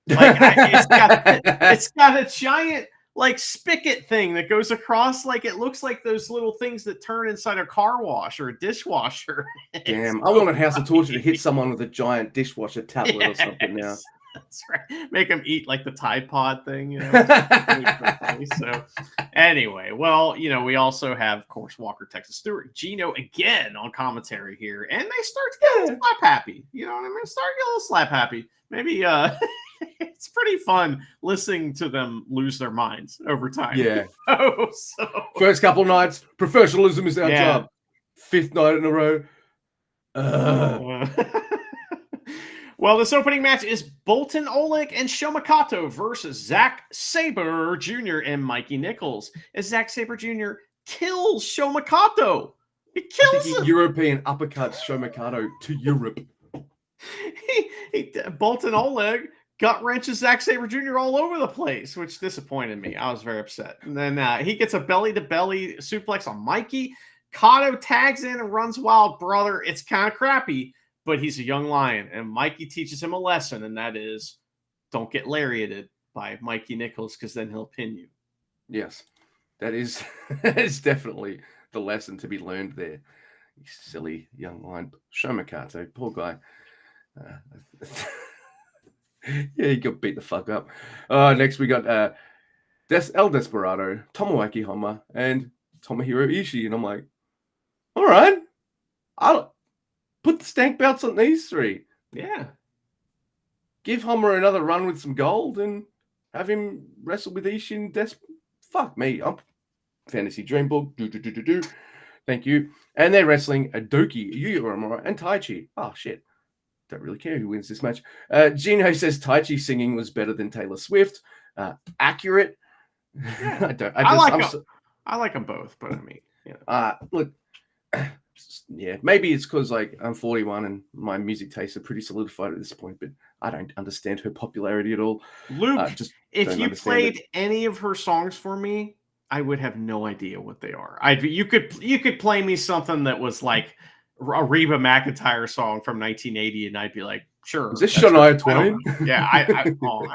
Like it's got a giant like spigot thing that goes across, like it looks like those little things that turn inside a car wash or a dishwasher. Damn, I want a House of Torture to hit someone with a giant dishwasher tablet or something now. That's right. Make them eat like the Tide Pod thing, you know. So anyway, well, you know, we also have, of course, Walker, Texas Stewart, Gino again on commentary here, and they start to get a little slap happy. You know what I mean? Start to get a little slap happy. Maybe it's pretty fun listening to them lose their minds over time. Yeah. So first couple of nights, professionalism is our job. Fifth night in a row. Well, this opening match is Boltin Oleg and Shomakato versus Zack Sabre Jr. and Mikey Nichols. As Zack Sabre Jr. kills Shomakato. He kills him. European uppercuts Shomakato to Europe. Boltin Oleg gut wrenches Zack Sabre Jr. all over the place, which disappointed me. I was very upset. And then he gets a belly-to-belly suplex on Mikey. Kato tags in and runs wild, brother. It's kind of crappy, but he's a young lion, and Mikey teaches him a lesson, and that is don't get lariated by Mikey Nichols, because then he'll pin you. Yes, that is definitely the lesson to be learned there. You silly young lion. Shomakato, poor guy. He got beat the fuck up. Next we got El Desperado, Tomoaki Honma, and Tomohiro Ishii, and I'm like, all right, I'll put the stank belts on these three. Yeah. give Homer another run with some gold and have him wrestle with Ishii and Despy. Fuck me. I'm Fantasy Dream Book. Do. Thank you. And they're wrestling a Doki, Yuya Uemura, and Taichi. Oh, shit. Don't really care who wins this match. Gino says Taichi singing was better than Taylor Swift. Accurate. Yeah. I like them both, but I mean, look, yeah, maybe it's because like I'm 41 and my music tastes are pretty solidified at this point, but I don't understand her popularity at all. Luke, if you played any of her songs for me, I would have no idea what they are. You could play me something that was like a Reba McEntire song from 1980, and I'd be like, sure. Is this Shania Twain? Yeah, I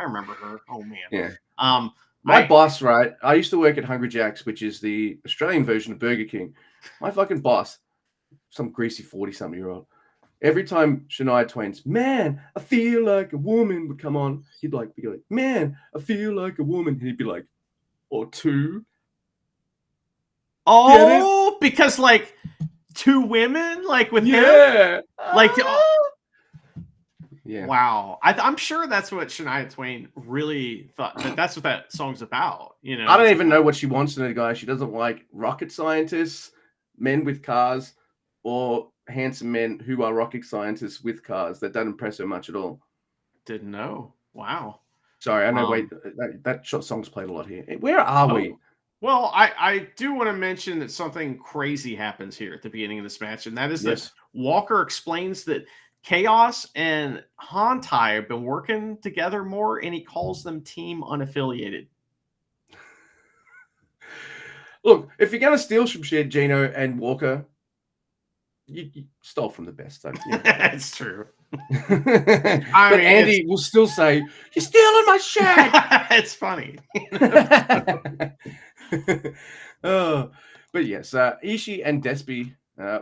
remember her. Oh man. Yeah. My boss, right? I used to work at Hungry Jack's, which is the Australian version of Burger King. My fucking boss, some greasy 40-something-year-old. Every time Shania Twain's "Man, I Feel Like a Woman" would come on, he'd be like, "Man, I feel like a woman." He'd be like, "Or two." Oh, because like two women, like with him, like. Yeah. Wow. I'm sure that's what Shania Twain really thought. That's what that song's about. You know, I don't even know what she wants in a guy. She doesn't like rocket scientists, men with cars, or handsome men who are rocket scientists with cars. That doesn't impress her much at all. Didn't know. Wow. Sorry, I know. Wait, that song's played a lot here. Where are we? Well, I do want to mention that something crazy happens here at the beginning of this match, and that is that Walker explains that Chaos and Hantai have been working together more, and he calls them Team Unaffiliated. Look, if you're going to steal some shit, Gino and Walker, you stole from the best. So, It's true. But Andy will still say, "You're stealing my shit." It's funny. But yes, Ishii and Despy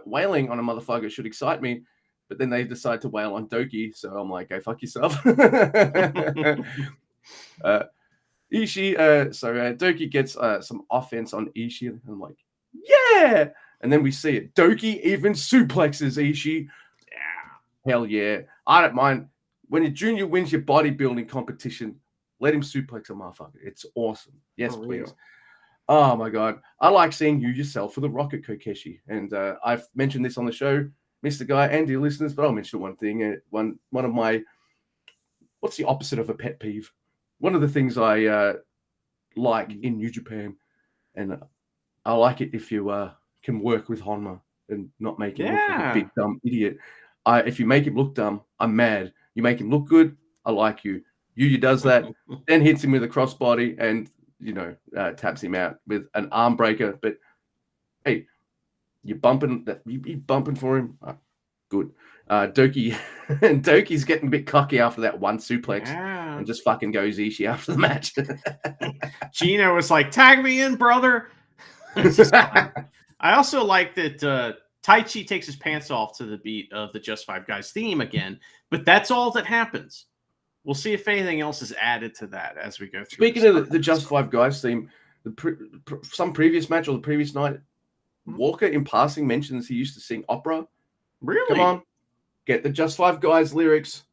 wailing on a motherfucker should excite me. But then they decide to wail on Doki, so I'm like, go fuck yourself. Ishii, Doki gets some offense on Ishii, and I'm like, yeah! And then we see it. Doki even suplexes Ishii. Yeah. Hell yeah. I don't mind. When a junior wins your bodybuilding competition, let him suplex a motherfucker. It's awesome. Yes, please. Real. Oh my God. I like seeing you yourself for the Rocket Kokeshi. And I've mentioned this on the show, Mr. Guy and dear listeners, but I'll mention one thing. One of my, what's the opposite of a pet peeve? One of the things I like in New Japan, and I like it if you can work with Honma and not make him look like a big dumb idiot. If you make him look dumb, I'm mad. You make him look good, I like you. Yuya does that, then hits him with a crossbody and, taps him out with an arm breaker. But hey, you're bumping for him. Good. Doki's getting a bit cocky after that one suplex and just fucking goes Ishii after the match. Gino was like, "Tag me in, brother." I also like that Taichi takes his pants off to the beat of the Just Five Guys theme again, but that's all that happens. We'll see if anything else is added to that as we go through. Speaking of the Just Five Guys theme, some previous match or the previous night, Walker in passing mentions he used to sing opera. Really? Come on, get the Just Five Guys lyrics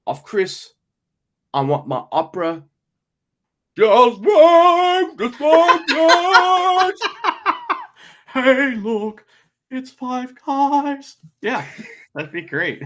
off Chris. I want my opera. Just five guys. Hey, look, it's five guys. Yeah, that'd be great.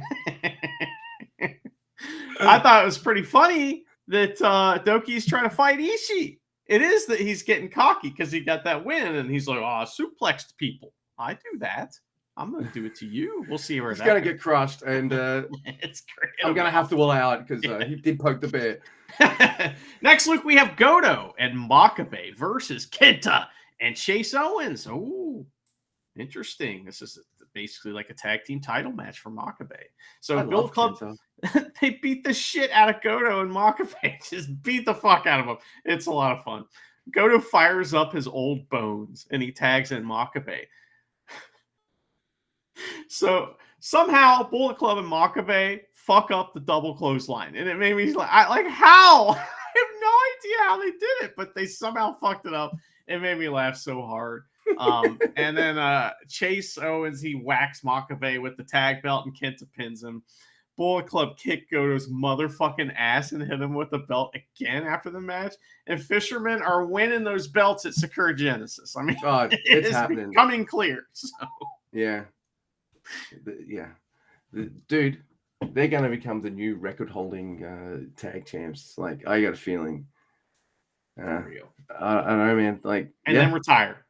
I thought it was pretty funny that Doki's trying to fight Ishii. It is that he's getting cocky because he got that win, and he's like, "Oh, suplexed people. I do that. I'm going to do it to you. We'll see where he's going to get crushed, and it's great. I'm going to have to allow it because he did poke the bear. Next, Luke, we have Goto and Makabe versus Kenta and Chase Owens. Oh, interesting. This is basically like a tag team title match for Makabe. So Build Club, they beat the shit out of Goto and Makabe. Just beat the fuck out of him. It's a lot of fun. Goto fires up his old bones and he tags in Makabe. So somehow Bullet Club and Makabe fuck up the double clothesline. And it made me like, how? I have no idea how they did it, but they somehow fucked it up. It made me laugh so hard. And then Chase Owens, he whacks Makabe with the tag belt and Kenta pins him. Bullet Club kick Goto's motherfucking ass and hit him with the belt again after the match. And Fishermen are winning those belts at Sakura Genesis. I mean, it's happening. Becoming clear. So. Yeah. Dude, they're going to become the new record-holding tag champs. Like, I got a feeling. Real. I don't know, man. Like, and then retire.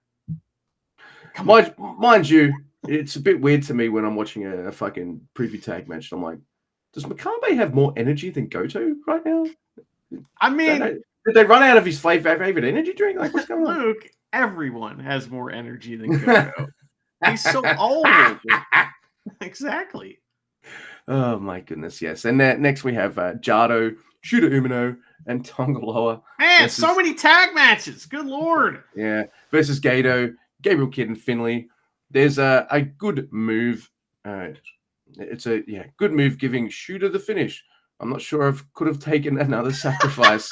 Mind you, it's a bit weird to me when I'm watching a fucking preview tag match. I'm like, does Makabe have more energy than Goto right now? I mean, did they run out of his favorite energy drink? Like, what's going on? Luke, everyone has more energy than Goto. He's so old. Exactly. Oh my goodness, yes. And next we have Jado, Shooter Umino, and Tongaloa. Man, so many tag matches. Good lord. Yeah, versus Gato, Gabriel Kidd, and Finlay. There's a good move. It's a good move giving Shooter the finish. I'm not sure if could have taken another sacrifice.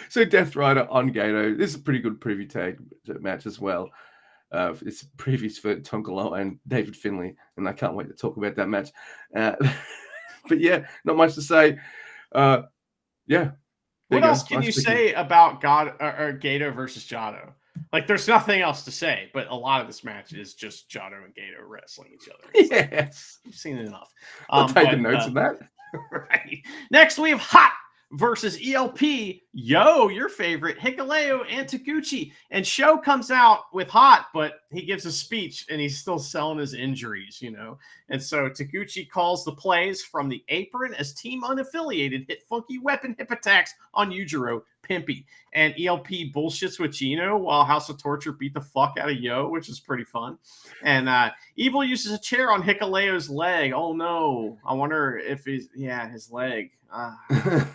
So Death Rider on Gato. This is a pretty good preview tag match as well. It's previews for Tongaloa and David Finlay, and I can't wait to talk about that match. But yeah, not much to say. What else can you say about Gato versus Jado? Like, there's nothing else to say, but a lot of this match is just Jado and Gato wrestling each other. Yes. You've seen it enough. I'm taking notes of that. Right. Next, we have Hot versus ELP. Yo, your favorite, Hikuleo and Taguchi. And Show comes out with Hot, but he gives a speech and he's still selling his injuries, you know. And so Taguchi calls the plays from the apron as Team Unaffiliated hit funky weapon hip attacks on Yujiro Pimpy. And ELP bullshits with Gino while House of Torture beat the fuck out of Yo, which is pretty fun. And Evil uses a chair on Hikuleo's leg. Oh no. I wonder if his leg.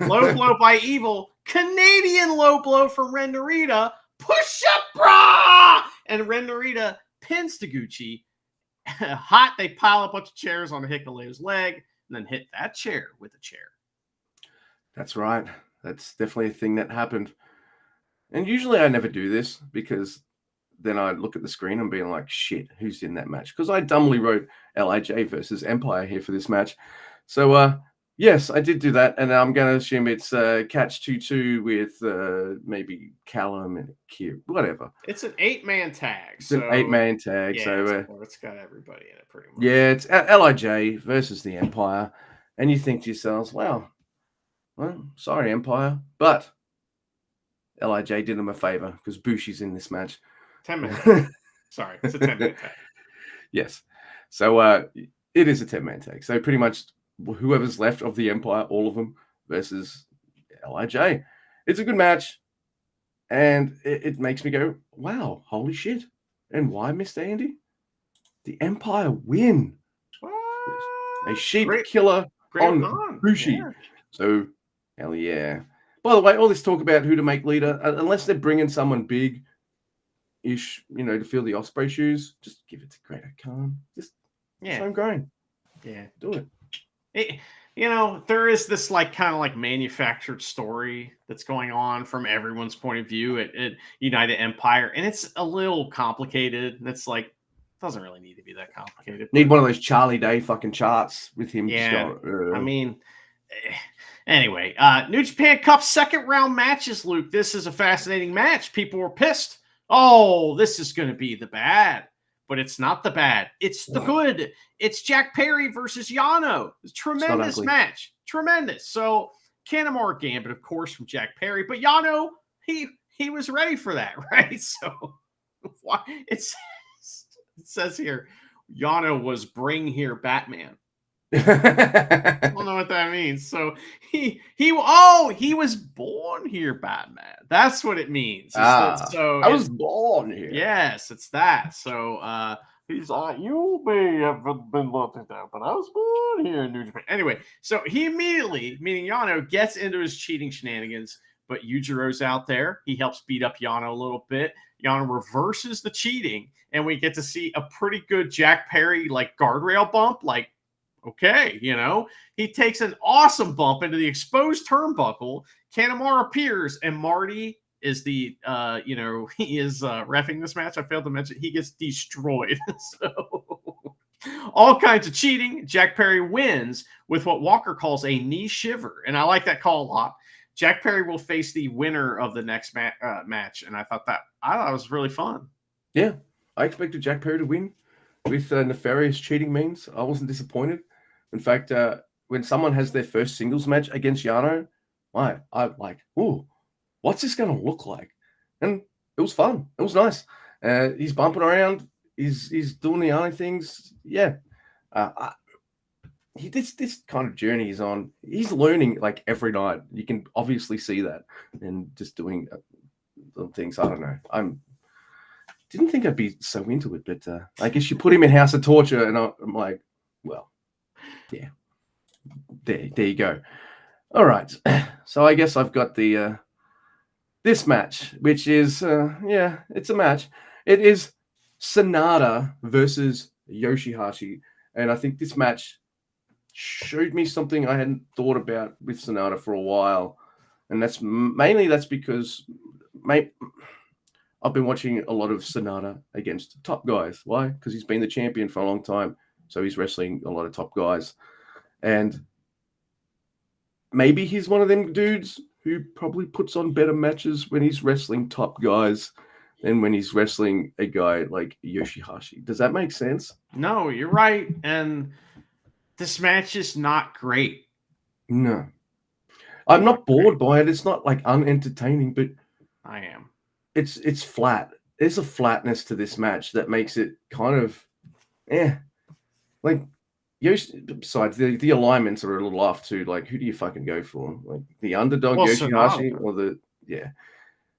Low blow by Evil. Canadian low blow from Ren Narita. Push up, brah! And Ren Narita pins Taguchi. Hot, they pile a bunch of chairs on Hikuleo's leg and then hit that chair with a chair. That's right. That's definitely a thing that happened. And usually I never do this because then I look at the screen and being like, shit, who's in that match? Because I dumbly wrote LIJ versus Empire here for this match. So, yes, I did do that. And I'm going to assume it's Catch 2-2 with maybe Callum and Kir, whatever. It's an 8-man tag. It's an 8-man tag. Yeah, so it's got everybody in it pretty much. Yeah, it's LIJ versus the Empire. And you think to yourselves, well, sorry, Empire. But LIJ did them a favor because Bushi's in this match. 10-man. Sorry, it's a 10-man tag. Yes. So it is a 10-man tag. So pretty much whoever's left of the Empire, all of them, versus LIJ. It's a good match. And it makes me go, wow, holy shit. And why, Mr. Andy? The Empire win. What? A sheep killer on Bushi. Yeah. So, hell yeah. By the way, all this talk about who to make leader, unless they're bringing someone big-ish, to fill the Osprey shoes, just give it to Great Khan. Just homegrown. Yeah. Do it. There is this kind of manufactured story that's going on from everyone's point of view at United Empire, and it's a little complicated. And it's doesn't really need to be that complicated. Need one of those Charlie Day fucking charts with him. Yeah. Anyway, New Japan Cup second round matches, Luke. This is a fascinating match. People were pissed. Oh, this is going to be the bad. But it's not the bad. It's the good. It's Jack Perry versus Yano. It's a tremendous match. Tremendous. So, Kanemaru Gambit, of course, from Jack Perry. But Yano, he was ready for that, right? So, it says here, Yano was bring here Batman. I don't know what that means. So he was born here, Batman. That's what it means. So I was born here. Yes, it's that. So he's you may have been locked down, but I was born here in New Japan. Anyway, so he immediately, meaning Yano, gets into his cheating shenanigans. But Yujiro's out there. He helps beat up Yano a little bit. Yano reverses the cheating, and we get to see a pretty good Jack Perry guardrail bump. Okay, he takes an awesome bump into the exposed turnbuckle. Kanemaru appears, and Marty the he is reffing this match. I failed to mention he gets destroyed. So all kinds of cheating. Jack Perry wins with what Walker calls a knee shiver, and I like that call a lot. Jack Perry will face the winner of the next match, and I thought it was really fun. Yeah, I expected Jack Perry to win with nefarious cheating means. I wasn't disappointed. In fact, when someone has their first singles match against Yano, I'm like, ooh, what's this going to look like? And it was fun. It was nice. He's bumping around. He's doing the Yano things. Yeah. This kind of journey he's on, he's learning like every night. You can obviously see that, and just doing little things. I don't know. Didn't think I'd be so into it, but I guess you put him in House of Torture, and I'm like, well, yeah, there you go. All right, so I guess I've got the this match, which is it's a match. It is Sanada versus Yoshihashi, and I think this match showed me something I hadn't thought about with Sanada for a while, and that's because I've been watching a lot of Sanada against top guys. Why? Because he's been the champion for a long time, so he's wrestling a lot of top guys, and maybe he's one of them dudes who probably puts on better matches when he's wrestling top guys than when he's wrestling a guy like Yoshihashi. Does that make sense? No, you're right, and this match is not great. No. I'm not bored by it. It's not like unentertaining, but I am. It's flat. There's a flatness to this match that makes it kind of like besides the alignments are a little off too. Like, who do you fucking go for? Like the underdog Yoshihashi or the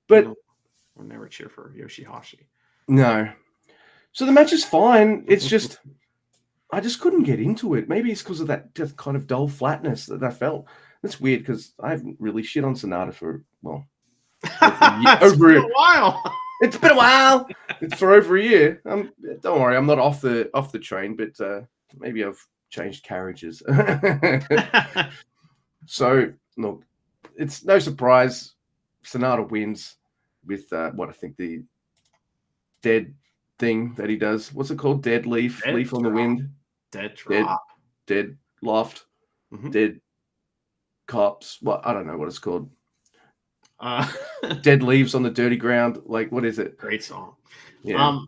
But I'll never cheer for Yoshihashi. No. So the match is fine. It's just I just couldn't get into it. Maybe it's because of that just kind of dull flatness that I felt. That's weird because I haven't really shit on Sanada for, well, over a while. It's been a while. It's for over a year. Don't worry, I'm not off the train, but maybe I've changed carriages. So, look, it's no surprise Sanada wins with what I think the dead thing that he does. What's it called? Dead leaf? Dead leaf drop. On the wind? Dead drop. Dead loft. Mm-hmm. Dead cops. What? I don't know what it's called. Dead leaves on the dirty ground. Like, what is it? Great song. Yeah.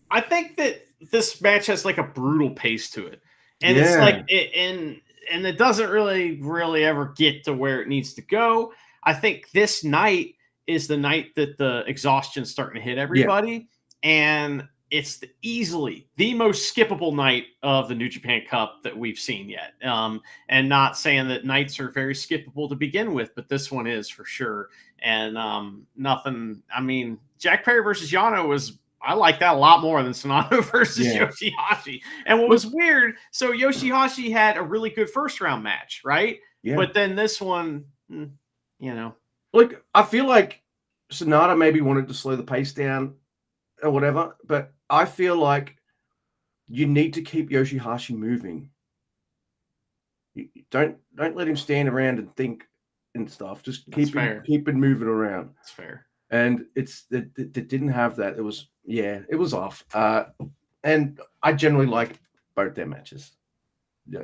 I think that this match has like a brutal pace to it. And it's like and it doesn't really ever get to where it needs to go. I think this night is the night that the exhaustion's starting to hit everybody. Yeah. And it's easily the most skippable night of the New Japan Cup that we've seen yet. And not saying that nights are very skippable to begin with, but this one is for sure. And nothing. I mean, Jack Perry versus Yano I like that a lot more than Sanada versus Yoshihashi. And what was weird, so Yoshihashi had a really good first round match, right? Yeah. But then this one, Like, I feel like Sanada maybe wanted to slow the pace down or whatever, but I feel like you need to keep Yoshihashi moving. You don't let him stand around and think and stuff. Just keep it moving around. That's fair. And it didn't have that. It was off. And I generally like both their matches,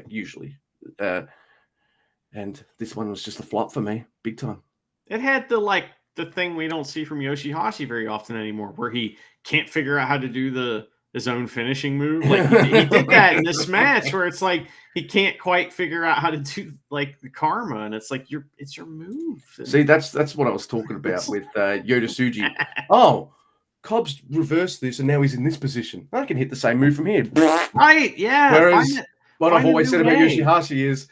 usually. And this one was just a flop for me, big time. It had the thing we don't see from Yoshihashi very often anymore, where he can't figure out how to do his own finishing move. Like he did that in this match, where it's like he can't quite figure out how to do like the karma, and it's like it's your move. See, that's what I was talking about with Yoda Tsuji. Oh, Cobb's reversed this, and now he's in this position. I can hit the same move from here. Right? Yeah. Whereas what I've always said about Yoshihashi is,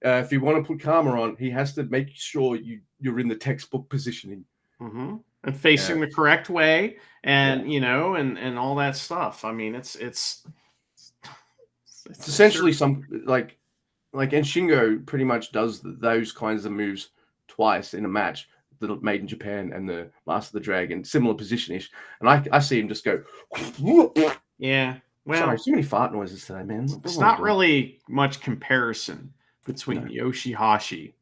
if you want to put karma on, he has to make sure you're in the textbook positioning. Mm-hmm. And facing the correct way, and and all that stuff. I mean, it's essentially some like and Shingo pretty much does those kinds of moves twice in a match that are made in Japan and the Last of the Dragon, similar position-ish. And I see him just go. Yeah. Well, sorry, too many fart noises today, man. It's not really much comparison between Yoshihashi.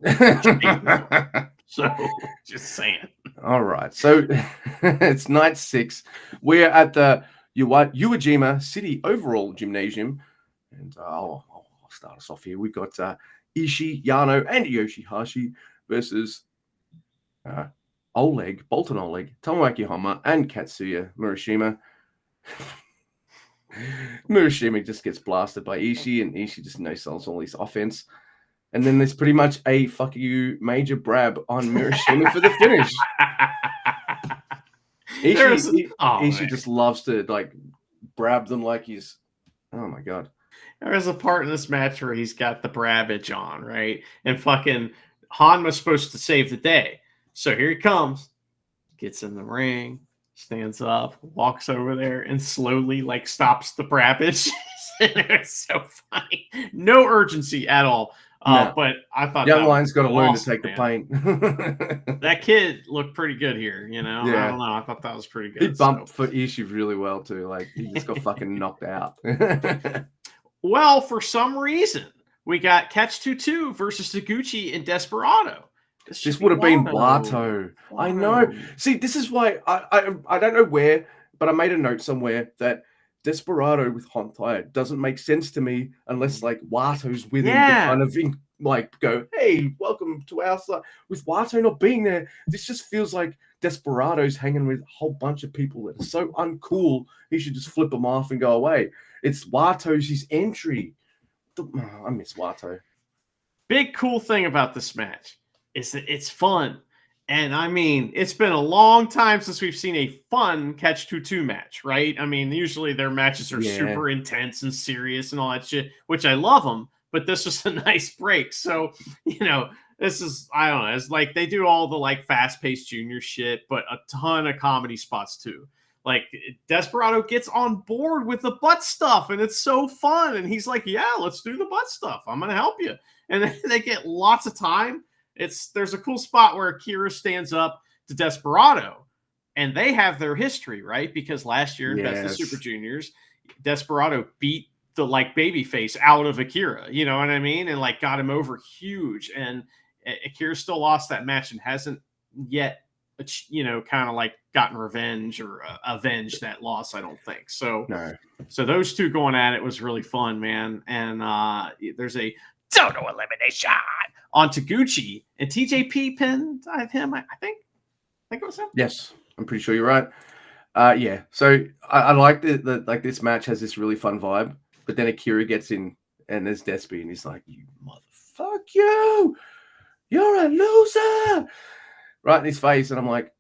So, just saying. All right. So it's night 6. We're at the Uwajima City Overall Gymnasium. And I'll start us off here. We've got Ishii, Yano, and Yoshihashi versus Bolton Oleg, Tomoaki Honma, and Katsuya Murashima. Murashima just gets blasted by Ishii, and Ishii just no-sells all his offense. And then there's pretty much a fuck you major brab on Murashima for the finish. Ishii just loves to like brab them like he's, oh my god. There's a part in this match where he's got the brabbage on, right? And fucking Hanma's supposed to save the day. So here he comes, gets in the ring, stands up, walks over there, and slowly like stops the brabbage. It's so funny. No urgency at all. No. But I thought Young Lion's got to learn to take man. the pain. That kid looked pretty good here, you know? Yeah. I don't know. I thought that was pretty good. He bumped for Ishii really well too. Like he just got fucking knocked out. Well, for some reason, we got Catch 2 versus Taguchi and Desperado. This would have been Wato. I know. See, this is why I don't know where, but I made a note somewhere that Desperado with Hontai doesn't make sense to me unless like Wato's with him to kind of like go, hey, welcome to our side. With Wato not being there, this just feels like Desperado's hanging with a whole bunch of people that are so uncool. He should just flip them off and go away. It's Wato's his entry. I miss Wato. Big cool thing about this match is that it's fun. And I mean, it's been a long time since we've seen a fun Catch 2 match, right? I mean, usually their matches are super intense and serious and all that shit, which I love them, but this was a nice break. So, you know, this is, I don't know, it's like they do all the like fast-paced junior shit, but a ton of comedy spots too. Like Desperado gets on board with the butt stuff and it's so fun. And he's like, yeah, let's do the butt stuff. I'm going to help you. And then they get lots of time. There's a cool spot where Akira stands up to Desperado and they have their history, right? Because last year in Best of Super Juniors, Desperado beat the like baby face out of Akira, you know what I mean? And like got him over huge. And Akira still lost that match and hasn't yet, you know, kind of like gotten revenge or avenged that loss, I don't think. So, so those two going at it was really fun, man. And there's a Total elimination on Taguchi, and TJP pinned him. I think it was him. Yes, I'm pretty sure you're right. Yeah. So I like the like this match has this really fun vibe, but then Akira gets in and there's Despy and he's like, "You motherfucker, you're a loser!" Right in his face, and I'm like,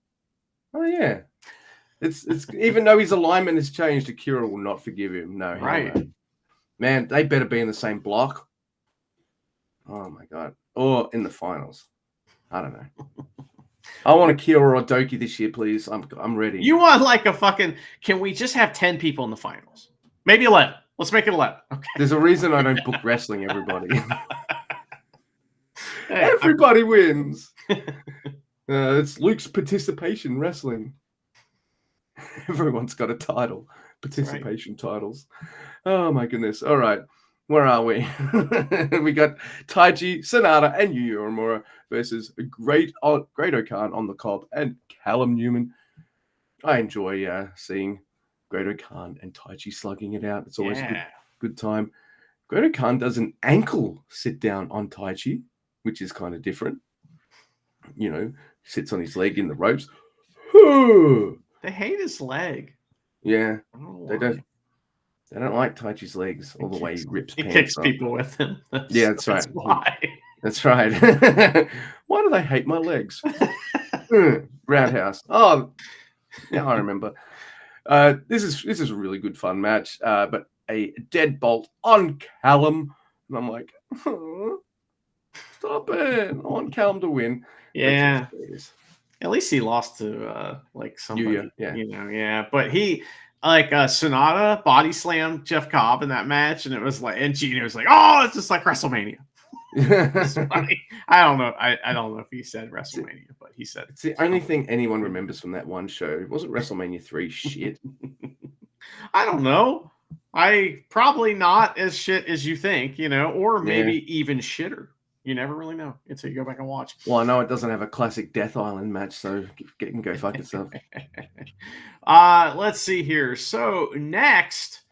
"Oh yeah." It's even though his alignment has changed, Akira will not forgive him. No, right, man. They better be in the same block. Oh my god! Or in the finals. I don't know. I want Akira or Doki this year, please. I'm ready. You want like a fucking? Can we just have 10 people in the finals? Maybe 11. Let's make it 11. Okay. There's a reason I don't book wrestling. Everybody. Everybody wins. It's Luke's participation wrestling. Everyone's got a title. Participation titles. Oh my goodness. All right. Where are we? We got Taiji, Sonata, and Yu Uemura versus Great Okan on the Cob and Callum Newman. I enjoy seeing Great Okan and Taiji slugging it out. It's always a good time. Great Okan does an ankle sit down on Taiji, which is kind of different. You know, sits on his leg in the ropes. They hate his leg. Yeah, they don't. They don't like Taichi's legs all the way he rips pants. He kicks people with him. That's right. That's why. That's right. Why do they hate my legs? Roundhouse. Oh, now I remember. This is a really good fun match. But a deadbolt on Callum, and I'm like, stop it! I want Callum to win. Yeah. At least he lost to like somebody. But he. Like Sonata body slammed Jeff Cobb in that match, and it was like, and Gino was like, "Oh, it's just like WrestleMania." I don't know. I don't know if he said WrestleMania, but he said it's the only thing anyone remembers from that one show. It wasn't WrestleMania 3 shit. I don't know. I probably not as shit as you think, you know, or maybe even shitter. You never really know until you go back and watch. Well, I know it doesn't have a classic Death Island match, so it can go fuck itself. Let's see here. So next,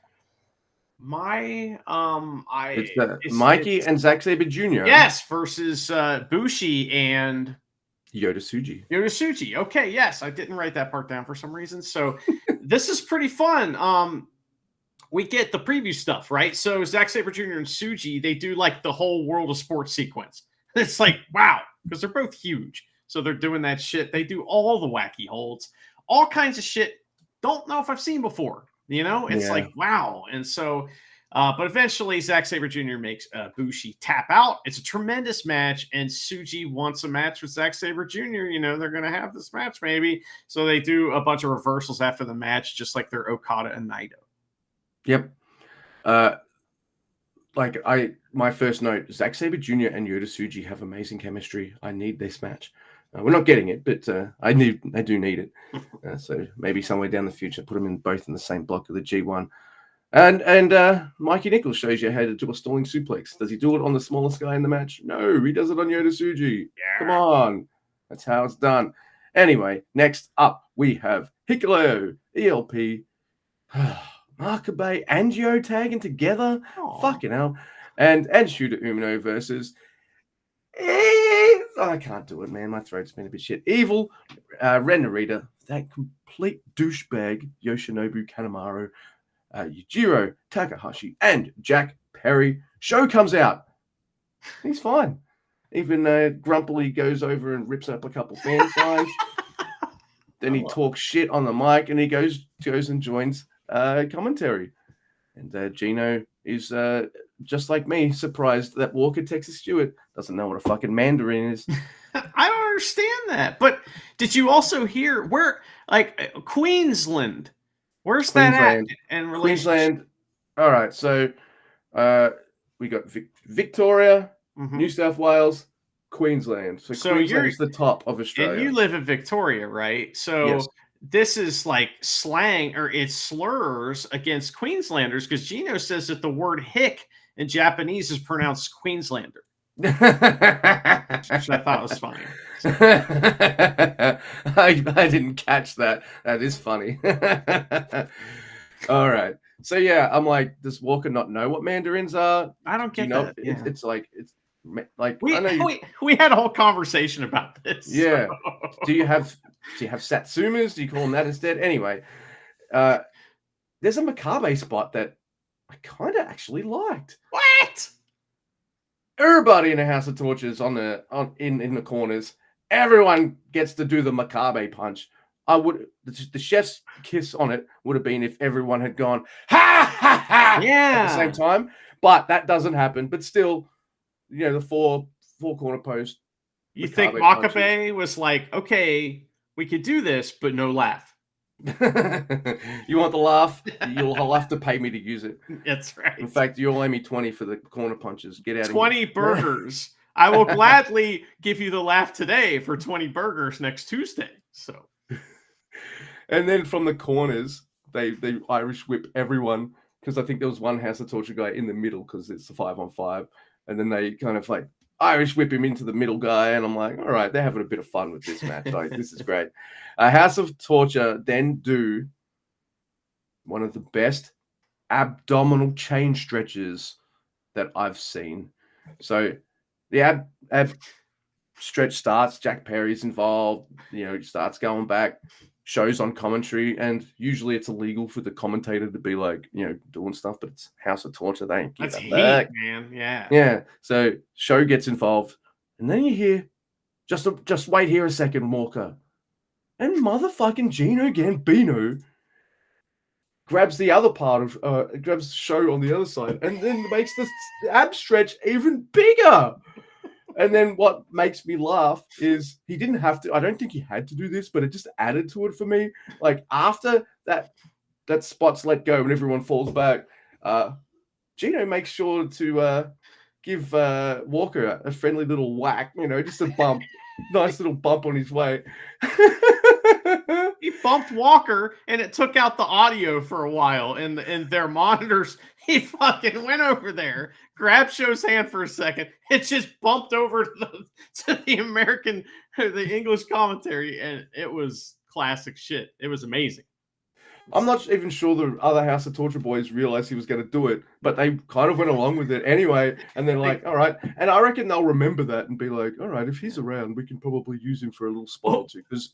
my It's Mikey and Zack Sabre Jr. Yes, versus Bushi and Yota Tsuji. Yota Tsuji. Okay, yes, I didn't write that part down for some reason. So this is pretty fun. We get the preview stuff, right? So Zack Sabre Jr. and Tsuji, they do like the whole World of Sports sequence. It's like, wow, because they're both huge. So they're doing that shit. They do all the wacky holds, all kinds of shit. Don't know if I've seen before. You know, it's like, wow. And so, but eventually Zack Sabre Jr. makes Bushi tap out. It's a tremendous match. And Tsuji wants a match with Zack Sabre Jr. You know, they're going to have this match maybe. So they do a bunch of reversals after the match, just like they're Okada and Naito. Yep. My first note, Zack Sabre Jr. and Yota Tsuji have amazing chemistry. I need this match. We're not getting it, but I do need it. So maybe somewhere down the future, put them both in the same block of the G1. And Mikey Nichols shows you how to do a stalling suplex. Does he do it on the smallest guy in the match? No, he does it on Yota Tsuji. Yeah. Come on. That's how it's done. Anyway, next up, we have Hikuleo, ELP, Makabe and Yo tagging together. Aww. Fucking hell. And Shooter Umino versus I can't do it, man. My throat's been a bit shit. Evil, Ren Narita, that complete douchebag, Yoshinobu Kanemaru, Yujiro Takahashi, and Jack Perry. Show comes out. He's fine. Even grumpily goes over and rips up a couple fan signs. Then he talks shit on the mic, and he goes and joins commentary. And Gino is just like me, surprised that Walker Texas Stewart doesn't know what a fucking Mandarin is. I don't understand that. But did you also hear where, like, Queensland? Where's that at? And Queensland. All right, so we got Victoria, New South Wales, Queensland. So Queensland is the top of Australia. And you live in Victoria, right? So yes. This is like slang, or it's slurs against Queenslanders, because Gino says that the word hick in Japanese is pronounced Queenslander. Which I thought was funny. I didn't catch that. That is funny. All right. So yeah, I'm like, does Walker not know what Mandarins are? I don't get that. Yeah. It's like we had a whole conversation about this. Yeah. So. Do you have Satsumas? Do you call them that instead? Anyway, there's a Makabe spot that I kind of actually liked. What? Everybody in a House of Torches in the corners. Everyone gets to do the Makabe punch. The chef's kiss on it would have been if everyone had gone ha ha ha at the same time. But that doesn't happen. But still, you know, the four corner post. You think Makabe was like, okay, we could do this, but no laugh. You want the laugh? You'll have to pay me to use it. That's right. In fact, you'll owe me 20 for the corner punches. Get out of here. 20 burgers. I will gladly give you the laugh today for 20 burgers next Tuesday. So, and then from the corners, they Irish whip everyone, because I think there was one House of Torture guy in the middle because it's a 5-on-5, and then they kind of like Irish whip him into the middle guy, and I'm like, all right, they're having a bit of fun with this match. Like, this is great. House of Torture then do one of the best abdominal chain stretches that I've seen. So the ab stretch starts. Jack Perry's involved. You know, starts going back. Shows on commentary, and usually it's illegal for the commentator to be like, you know, doing stuff, but it's House of Torture. They ain't give that back, man. Yeah. Yeah. So show gets involved, and then you hear, just wait here a second, Walker. And motherfucking Gino Gambino grabs the other part of grabs Show on the other side, and then makes this ab stretch even bigger. And then what makes me laugh is he didn't have to. I don't think he had to do this, but it just added to it for me. Like, after that spot's let go and everyone falls back, Gino makes sure to give Walker a friendly little whack, you know, just a bump. Nice little bump on his way. He bumped Walker, and it took out the audio for a while in their monitors. He fucking went over there, grabbed Show's hand for a second. It just bumped over to the American, the English commentary, and it was classic shit. It was amazing. I'm not even sure the other House of Torture boys realized he was going to do it, but they kind of went along with it anyway. And they're like, all right. And I reckon they'll remember that and be like, all right, if he's around, we can probably use him for a little spot or two. Because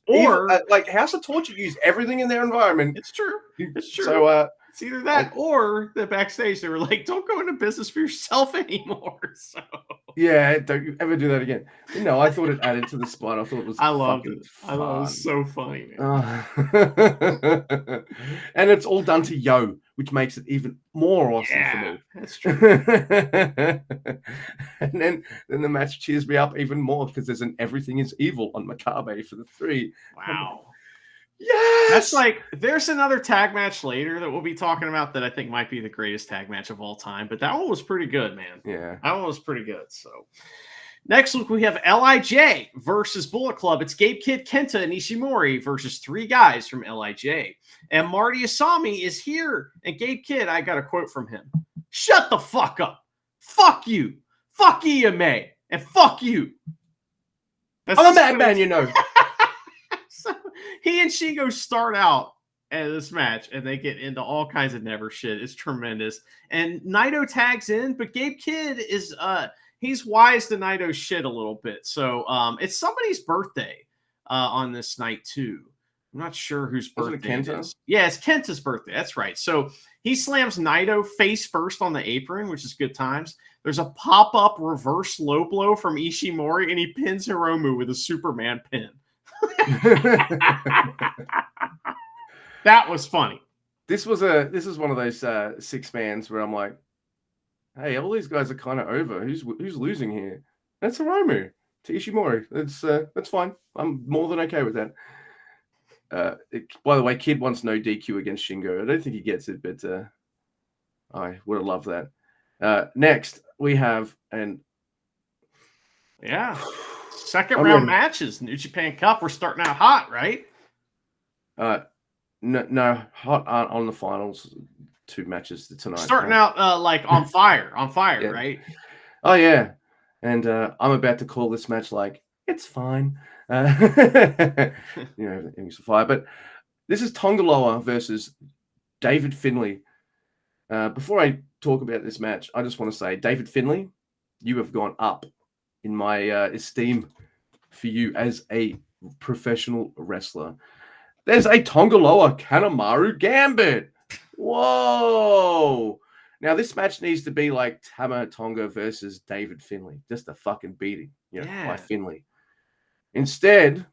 like House of Torture use everything in their environment. It's true. It's true. So it's either that or the backstage they were like, don't go into business for yourself anymore. So yeah, don't you ever do that again. But no, I thought it added to the spot. I thought it was I loved it. Fun. I thought it was so funny, man. And it's all done to Yo, which makes it even more awesome for me. That's true. And then the match cheers me up even more because there's an Everything is Evil on Makabe for the 3. Wow. Yes! That's like, there's another tag match later that we'll be talking about that I think might be the greatest tag match of all time, but that one was pretty good, man. Yeah. That one was pretty good. So next week we have LIJ versus Bullet Club. It's Gabe Kidd, Kenta, and Ishimori versus 3 guys from LIJ. And Marty Asami is here. And Gabe Kidd, I got a quote from him. Shut the fuck up. Fuck you. Fuck EMA. And fuck you. I'm a madman, you know. So he and Shingo start out at this match, and they get into all kinds of never shit. It's tremendous. And Naito tags in, but Gabe Kidd is he's wise to Naito's shit a little bit. So it's somebody's birthday on this night too. I'm not sure whose birthday it is. Yeah, it's Kenta's birthday. That's right. So he slams Naito face first on the apron, which is good times. There's a pop-up reverse low blow from Ishimori, and he pins Hiromu with a Superman pin. That was funny. This is one of those 6-mans where I'm like, hey, all these guys are kind of over. Who's losing here? That's Hiromu to Ishimori. That's fine. I'm more than okay with that. By the way, Kid wants no DQ against Shingo. I don't think he gets it, but I would have loved that. Next, we have second round matches. New Japan Cup. We're starting out hot, right? No, hot aren't on the finals. 2 matches tonight. Starting out like on fire, yeah. Right? Oh yeah, and I'm about to call this match like it's fine. Everything's fire. But this is Tongaloa versus David Finlay. Before I talk about this match, I just want to say, David Finlay, you have gone up in my esteem for you as a professional wrestler. There's a Tongaloa Kanemaru Gambit. Whoa! Now this match needs to be like Tama Tonga versus David Finlay, just a fucking beating, by Finlay. Instead,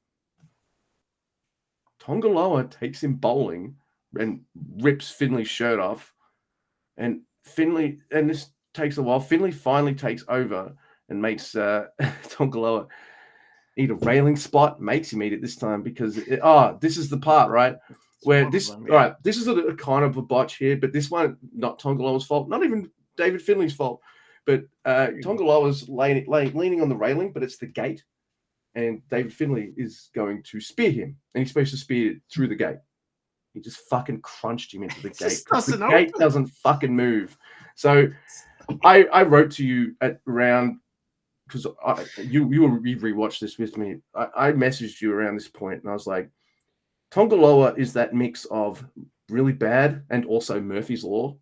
Tongaloa takes him bowling and rips Finlay's shirt off, and this takes a while. Finlay finally takes over and makes Tongaloa eat a railing spot, makes him eat it this time because this is the part, right? Where this is a kind of a botch here, but this one not Tongaloa's fault, not even David Finlay's fault, but Tongaloa's leaning on the railing, but it's the gate, and David Finlay is going to spear him, and he's supposed to spear it through the gate. He just fucking crunched him into the gate. The gate doesn't fucking move. So I wrote to you at around, because you rewatched this with me. I messaged you around this point, and I was like, Tongaloa is that mix of really bad and also Murphy's Law.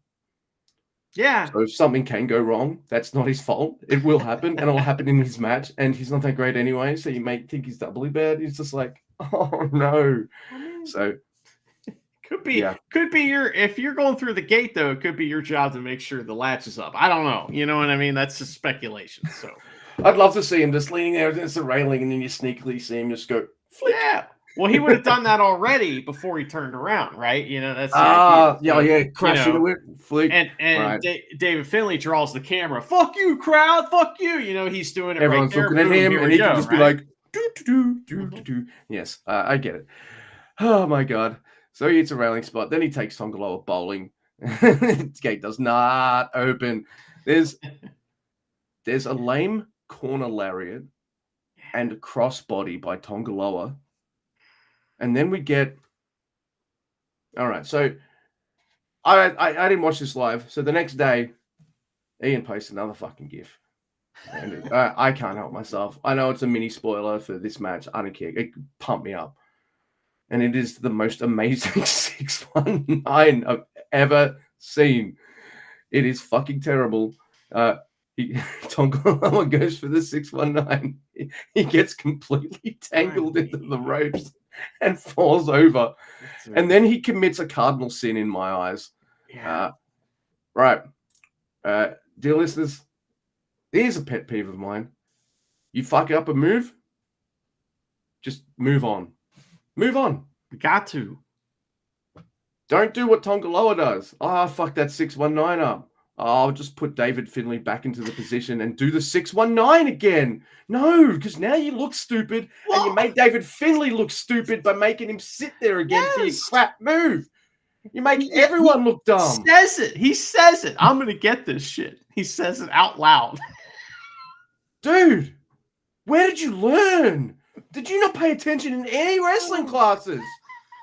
Yeah. So if something can go wrong, that's not his fault. It will happen, and it'll happen in his match. And he's not that great anyway, so you may think he's doubly bad. He's just like, oh no. So could be if you're going through the gate though, it could be your job to make sure the latch is up. I don't know. You know what I mean? That's just speculation. So I'd love to see him just leaning there against the railing, and then you sneakily see him just go flip. Yeah. Well, he would have done that already before he turned around, right? You know, that's crash into it, flick. And right. David Finlay draws the camera. Fuck you, crowd. Fuck you. You know, he's doing it. Everyone's right there. looking at him, and he can just be like, do. Yes, I get it. Oh my god. So he hits a railing spot. Then he takes Tongaloa bowling. His gate does not open. There's a lame corner lariat and a crossbody by Tongaloa. And then we get. All right, so I didn't watch this live. So the next day, Ian posts another fucking GIF. And I can't help myself. I know it's a mini spoiler for this match. I don't care. It pumped me up. And it is the most amazing 619 I've ever seen. It is fucking terrible. Tonga goes for the 619. He gets completely tangled into the ropes and falls over. And then he commits a cardinal sin in my eyes. Yeah. Right. Dear listeners, here's a pet peeve of mine. You fuck up a move, just move on. Move on. We got to. Don't do what Tongaloa does. Oh, fuck that 619 up. I'll just put David Finlay back into the position and do the 619 again. No, because now you look stupid and you made David Finlay look stupid by making him sit there again for your crap move. You make everyone look dumb. He says it. I'm going to get this shit. He says it out loud. Dude, where did you learn? Did you not pay attention in any wrestling classes?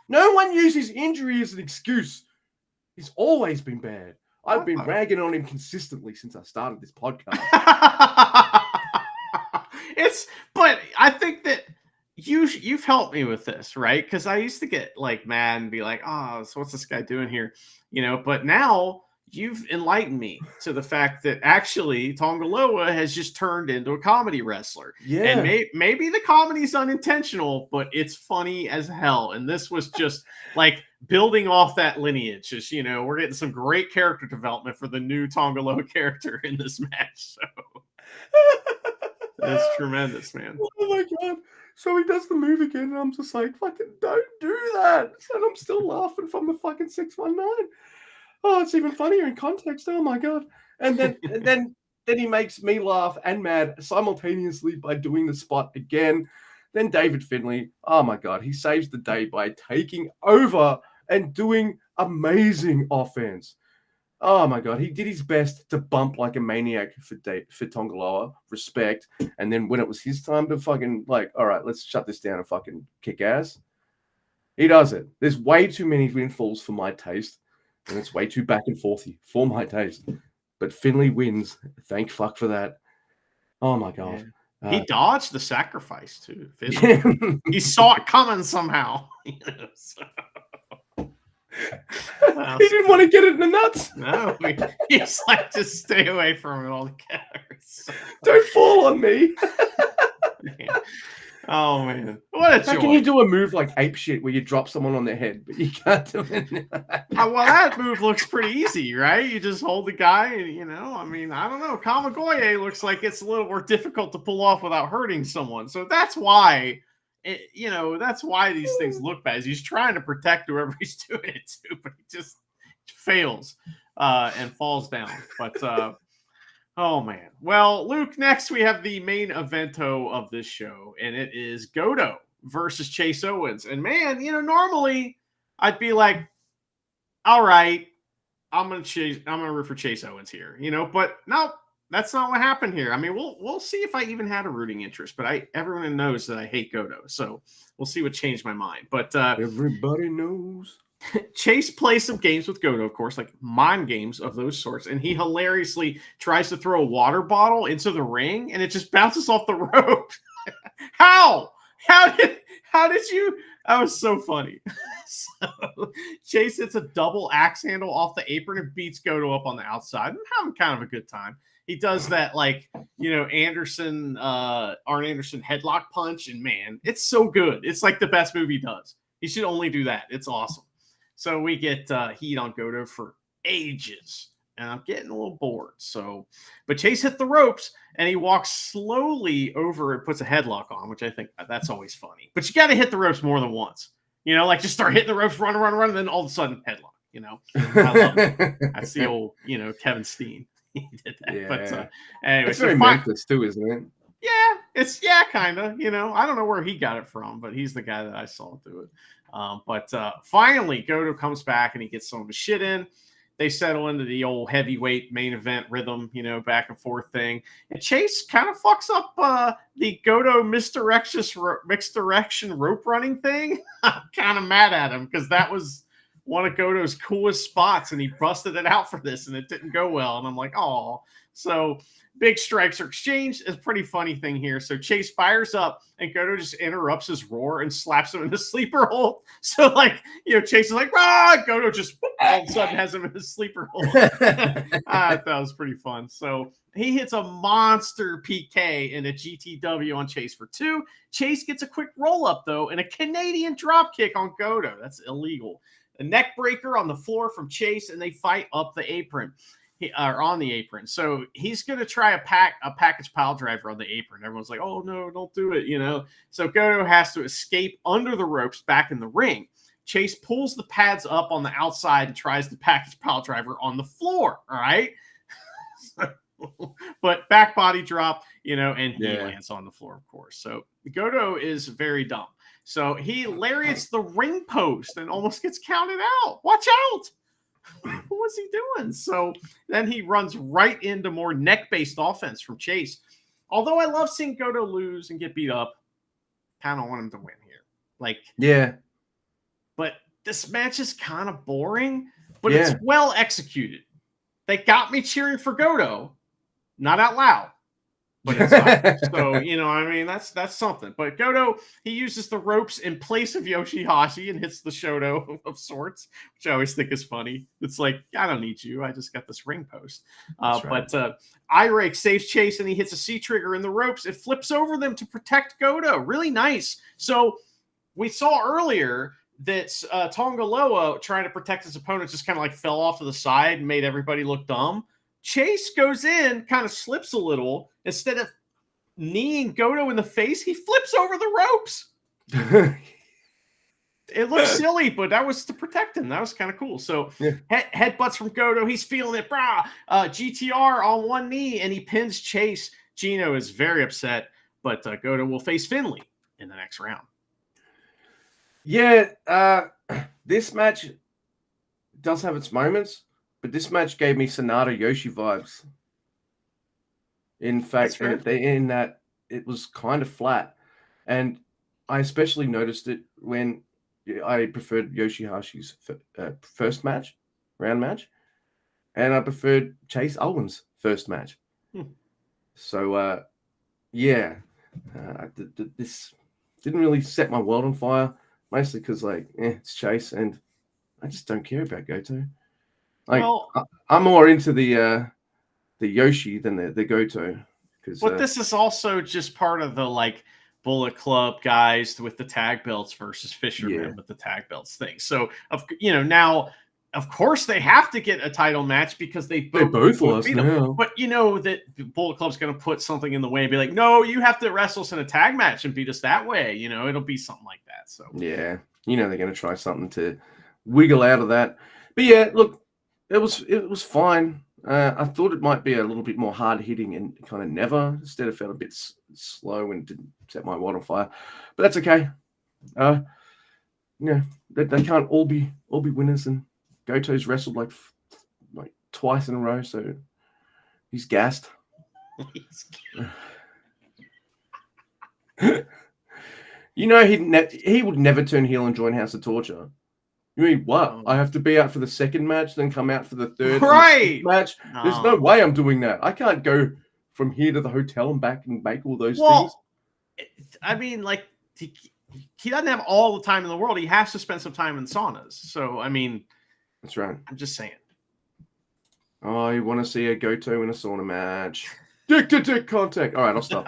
No one uses injury as an excuse. He's always been bad. I've been ragging on him consistently since I started this podcast. But I think that you've helped me with this, right? Because I used to get like mad and be like, oh, so what's this guy doing here? But now you've enlightened me to the fact that actually Tongaloa has just turned into a comedy wrestler. Yeah. And maybe the comedy's unintentional, but it's funny as hell. And this was just like building off that lineage. Just, we're getting some great character development for the new Tongaloa character in this match. So that's tremendous, man. Oh my God. So he does the move again, and I'm just like, fucking don't do that. And I'm still laughing from the fucking 619. Oh, it's even funnier in context. Oh my God. And then he makes me laugh and mad simultaneously by doing the spot again. Then David Finlay, oh my God, he saves the day by taking over and doing amazing offense. Oh my God, he did his best to bump like a maniac for Tongaloa. Respect. And then when it was his time to fucking all right, let's shut this down and fucking kick ass, he does it. There's way too many windfalls for my taste. And it's way too back and forthy for my taste. But Finlay wins. Thank fuck for that. Oh my God. Yeah. He dodged the sacrifice too. He saw it coming somehow. He didn't want to get it in the nuts. No, he's like, just stay away from it altogether. So... Don't fall on me. Oh man, what a joy. How can you do a move like ape shit where you drop someone on their head, but you can't do it? Well, that move looks pretty easy, right? You just hold the guy, and I don't know. Kamigoye looks like it's a little more difficult to pull off without hurting someone. So that's why, that's why these things look bad. He's trying to protect whoever he's doing it to, but he just fails and falls down. But oh man. Well, Luke, next we have the main evento of this show, and it is Goto versus Chase Owens. And man, normally I'd be like, all right, I'm gonna root for Chase Owens here, but no, that's not what happened here. I mean, we'll see if I even had a rooting interest, but everyone knows that I hate Goto, so we'll see what changed my mind. But everybody knows. Chase plays some games with Goto, of course, like mind games of those sorts, and he hilariously tries to throw a water bottle into the ring, and it just bounces off the rope. How did you? That was so funny. So Chase hits a double axe handle off the apron and beats Goto up on the outside, and having kind of a good time. He does that Arn Anderson headlock punch, and man, it's so good. It's like the best move he does. He should only do that. It's awesome. So we get heat on Goto for ages, and I'm getting a little bored. But Chase hit the ropes, and he walks slowly over and puts a headlock on, which I think that's always funny. But you got to hit the ropes more than once. Just start hitting the ropes, run, and then all of a sudden headlock. I love it. That's the old, Kevin Steen. He did that. Yeah. But anyway, it's very Memphis too, isn't it? Yeah, it's kind of. I don't know where he got it from, but he's the guy that I saw do it. But finally, Goto comes back and he gets some of his shit in. they settle into the old heavyweight main event rhythm, back and forth thing. And Chase kind of fucks up the Goto mixed direction rope running thing. I'm kind of mad at him because that was one of Goto's coolest spots, and he busted it out for this, and it didn't go well. And I'm like, oh. So big strikes are exchanged. It's a pretty funny thing here. So Chase fires up, and Goto just interrupts his roar and slaps him in the sleeper hold. So, Chase is like, ah! Goto just all of a sudden has him in the sleeper hold. That was pretty fun. So he hits a monster PK and a GTW on Chase for 2. Chase gets a quick roll-up, though, and a Canadian dropkick on Goto. That's illegal. A neck breaker on the floor from Chase, and they fight up the apron. On the apron. So he's going to try a package pile driver on the apron. Everyone's like, oh, no, don't do it, So Goto has to escape under the ropes back in the ring. Chase pulls the pads up on the outside and tries the package pile driver on the floor, all right? But back body drop, and he lands on the floor, of course. So Goto is very dumb. So he lariats the ring post and almost gets counted out. Watch out! What's he doing? So then he runs right into more neck-based offense from Chase. Although I love seeing Goto lose and get beat up, kind of want him to win here. Yeah. But this match is kind of boring, but it's well executed. They got me cheering for Goto, not out loud, but inside. So, that's something. But Goto, he uses the ropes in place of Yoshihashi and hits the Shoto of sorts, which I always think is funny. It's like, I don't need you. I just got this ring post. Right. But I-Rake saves Chase, and he hits a C-trigger in the ropes. It flips over them to protect Goto. Really nice. So we saw earlier that Tonga Loa, trying to protect his opponent, just kind of fell off to the side and made everybody look dumb. Chase goes in, kind of slips a little. Instead of kneeing Goto in the face, he flips over the ropes. It looks silly, but that was to protect him. That was kind of cool. So headbutts from Goto. He's feeling it. GTR on one knee, and he pins Chase. Gino is very upset, but Goto will face Finley in the next round. Yeah, this match does have its moments. But this match gave me Sonata Yoshi vibes. In fact, in that it was kind of flat. And I especially noticed it when I preferred Yoshihashi's first round match. And I preferred Chase Owens' first match. So, this didn't really set my world on fire. Mostly because, it's Chase. And I just don't care about Goto. I'm more into the Yoshi than the Goto. But this is also just part of the Bullet Club guys with the tag belts versus Fishermen with the tag belts thing. So now, of course, they have to get a title match because they both lost now. But that Bullet Club's going to put something in the way and be like, no, you have to wrestle us in a tag match and beat us that way. It'll be something like that. So they're going to try something to wiggle out of that. But yeah, look. It was fine. I thought it might be a little bit more hard hitting and kind of never. Instead, it felt a bit slow and didn't set my world on fire. But that's okay. They can't all be winners. And Goto's wrestled like twice in a row, so he's gassed. He would never turn heel and join House of Torture. You mean what? I have to be out for the second match, then come out for the third match? No. There's no way I'm doing that. I can't go from here to the hotel and back and make all those things. I mean, he doesn't have all the time in the world. He has to spend some time in saunas. So, I mean, that's right. I'm just saying. Oh, you want to see a Goto in a sauna match? Dick contact. All right, I'll stop.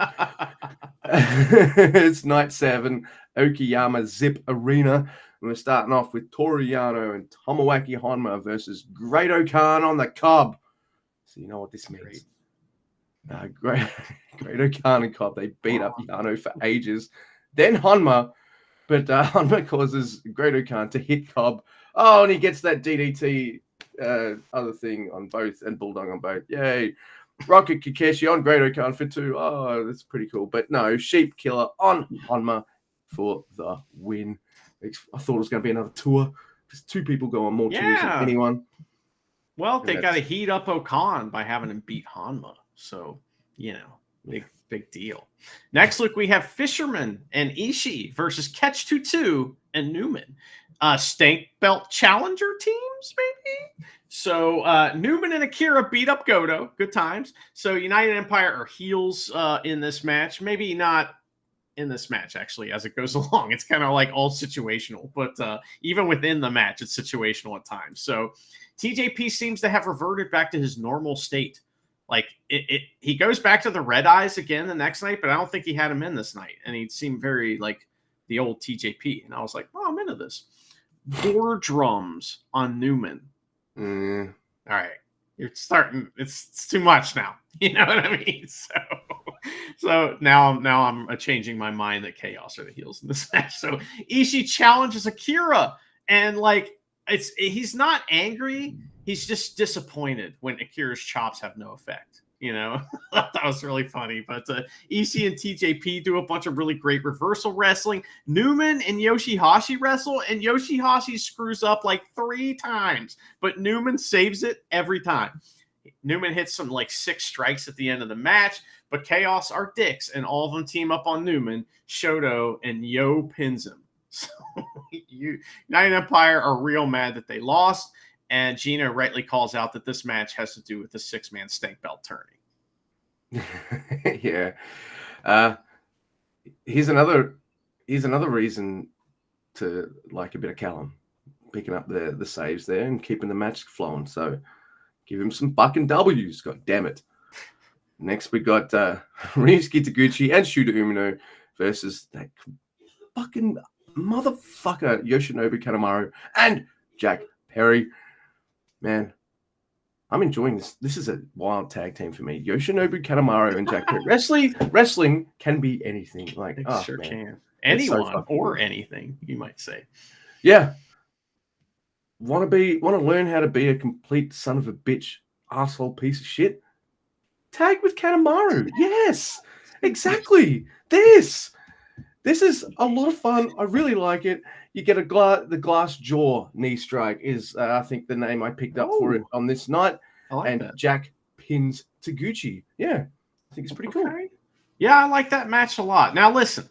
It's night 7, Okayama Zip Arena. And we're starting off with Toru Yano and Tomoaki Honma versus Great-O-Khan on the Cobb. So you know what this means. Great-O-Khan and Cobb, they beat up Yano for ages. Then Honma, but Honma causes Great-O-Khan to hit Cobb. Oh, and he gets that DDT other thing on both and Bulldog on both. Yay. Rocket Kikeshi on Great-O-Khan for 2. Oh, that's pretty cool. But no, Sheep Killer on Honma for the win. I thought it was going to be another tour. Because 2 people go on more tours than anyone. Well, And they got to that's heat up Okan by having him beat Hanma. So, big deal. Next, look, we have Fisherman and Ishii versus Catch 22 and Newman. Stank Belt Challenger teams, maybe? So, Newman and Akira beat up Goto. Good times. So, United Empire are heels in this match. Maybe not in this match, actually, as it goes along. It's kind of like all situational, but even within the match, it's situational at times. So TJP seems to have reverted back to his normal state. Like he goes back to the red eyes again the next night, but I don't think he had him in this night. And he seemed very like the old TJP. And I was like, oh, I'm into this. Door drums on Newman. Mm. All right. You're starting. It's too much now. You know what I mean? So now I'm changing my mind that Chaos are the heels in this match. So Ishii challenges Akira, and like he's not angry. He's just disappointed when Akira's chops have no effect. You know, that was really funny. But Ishii and TJP do a bunch of really great reversal wrestling. Newman and Yoshihashi wrestle, and Yoshihashi screws up like 3 times, but Newman saves it every time. Newman hits some like 6 strikes at the end of the match, but Chaos are dicks, and all of them team up on Newman. Shoto and Yo pins him. So United Empire are real mad that they lost. And Gino rightly calls out that this match has to do with the 6-man stank belt turning. Yeah. Here's another reason to like a bit of Callum, picking up the saves there and keeping the match flowing. So give him some fucking W's, god damn it. Next we got Ryusuke Taguchi and Shota Umino versus that fucking motherfucker Yoshinobu Kanemaru and Jack Perry. Man, I'm enjoying this. This is a wild tag team for me. Yoshinobu Kanemaru and Jack Perry. Wrestling can be anything. Like, it sure man. can. Anyone so or cool. anything, you might say. Yeah. Want to learn how to be a complete son of a bitch, asshole piece of shit? Tag with Kanemaru. Yes, exactly. This is a lot of fun. I really like it. You get the glass jaw knee strike is, I think, the name I picked up for it on this night. I like and that. Jack pins Taguchi. Yeah, I think it's pretty cool. Yeah, I like that match a lot. Now, listen,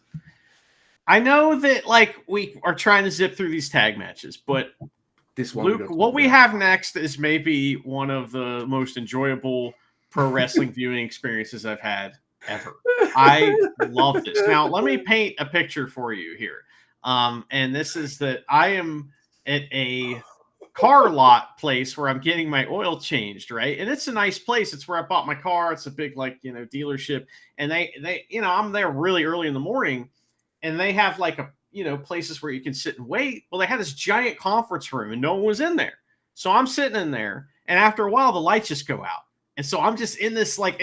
I know that like we are trying to zip through these tag matches, but this one, Luke, what we have next is maybe one of the most enjoyable pro wrestling viewing experiences I've had ever. I love this. Now, let me paint a picture for you here. And this is that I am at a car lot place where I'm getting my oil changed, right? And it's a nice place. It's where I bought my car. It's a big, like, dealership. And they, I'm there really early in the morning, and they have like places where you can sit and wait. Well, they had this giant conference room and no one was in there. So I'm sitting in there, and after a while, the lights just go out. And so I'm just in this, like,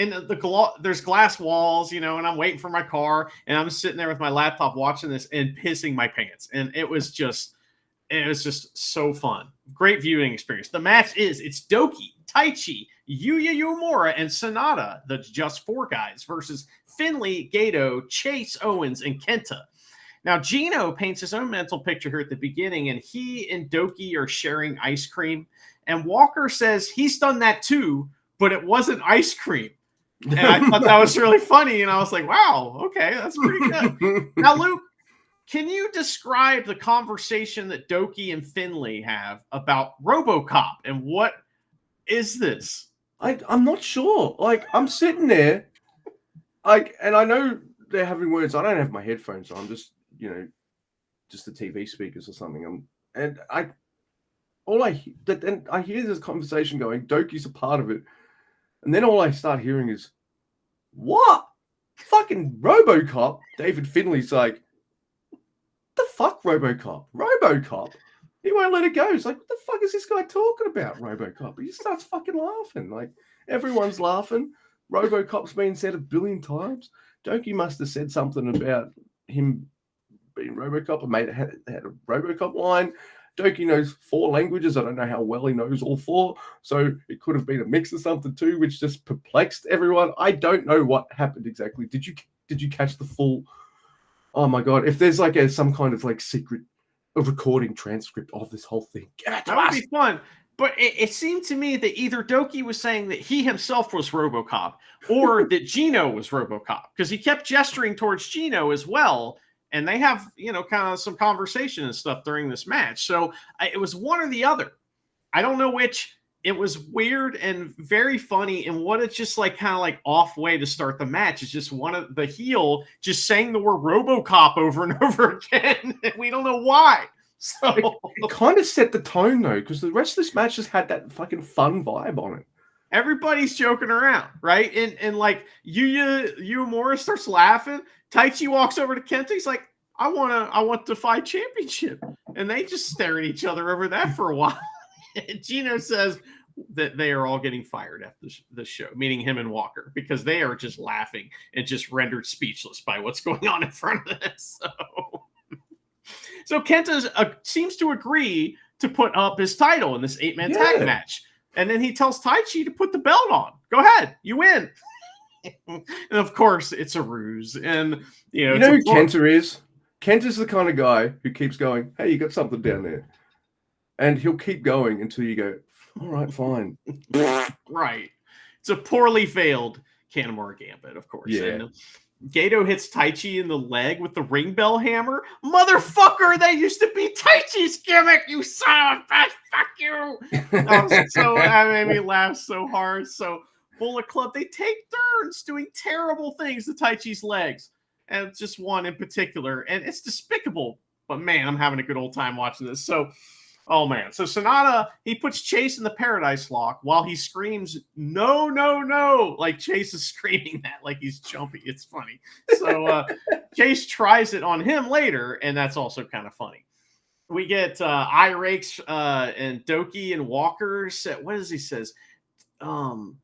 there's glass walls, and I'm waiting for my car, and I'm sitting there with my laptop watching this and pissing my pants. And it was just so fun. Great viewing experience. The match it's Doki, Taichi, Yuya Uemura, and Sonata, the Just 4 guys, versus Finley, Gato, Chase Owens, and Kenta. Now, Gino paints his own mental picture here at the beginning, and he and Doki are sharing ice cream. And Walker says he's done that too, but it wasn't ice cream. And I thought that was really funny. And I was like, wow, okay, that's pretty good. Now, Luke, can you describe the conversation that Doki and Finley have about RoboCop? And what is this? I'm not sure. Like, I'm sitting there, and I know they're having words. I don't have my headphones on. I'm just, just the TV speakers or something. And I hear this conversation going, Doki's a part of it. And then all I start hearing is, what? Fucking RoboCop? David Finley's like, the fuck, RoboCop? RoboCop? He won't let it go. He's like, what the fuck is this guy talking about, RoboCop? He starts fucking laughing. Like, everyone's laughing. RoboCop's been said 1 billion times. Doki must have said something about him being RoboCop and had a RoboCop line. Doki knows 4 languages. I don't know how well he knows all 4. So it could have been a mix of something too, which just perplexed everyone. I don't know what happened exactly. Did you catch the full? Oh my God. If there's some kind of secret recording transcript of this whole thing, that would be fun. But it seemed to me that either Doki was saying that he himself was RoboCop or that Gino was RoboCop, because he kept gesturing towards Gino as well. And they have, kind of some conversation and stuff during this match. So it was one or the other. I don't know which. It was weird and very funny. And what it's just like, kind of like off way to start the match is just one of the heel just saying the word RoboCop over and over again. And we don't know why. So it kind of set the tone though, because the rest of this match just had that fucking fun vibe on it. Everybody's joking around, right? And like Yuya Uemura starts laughing. Taichi walks over to Kenta. He's like, I want the Defy Championship. And they just stare at each other over that for a while. And Gino says that they are all getting fired after the show, meaning him and Walker, because they are just laughing and just rendered speechless by what's going on in front of this. So Kenta seems to agree to put up his title in this 8-man tag match. And then he tells Taichi to put the belt on. Go ahead. You win. And of course, it's a ruse. And, you know who Kenta is? Kenta's the kind of guy who keeps going, hey, you got something down there. And he'll keep going until you go, all right, fine. Right. It's a poorly veiled Kanemaru Gambit, of course. Yeah. And Gato hits Taichi in the leg with the ring bell hammer. Motherfucker, that used to be Taichi's gimmick, you son of a bitch. Fuck you. That made me laugh so hard. So Bullet Club, they take turns doing terrible things to Taichi's legs. And it's just one in particular. And it's despicable. But man, I'm having a good old time watching this. So, oh man. So Sonata, he puts Chase in the Paradise Lock while he screams, no, no, no. Like Chase is screaming that like he's jumping. It's funny. So Chase tries it on him later, and that's also kind of funny. We get eye rakes and Doki and Walker. What does he says? So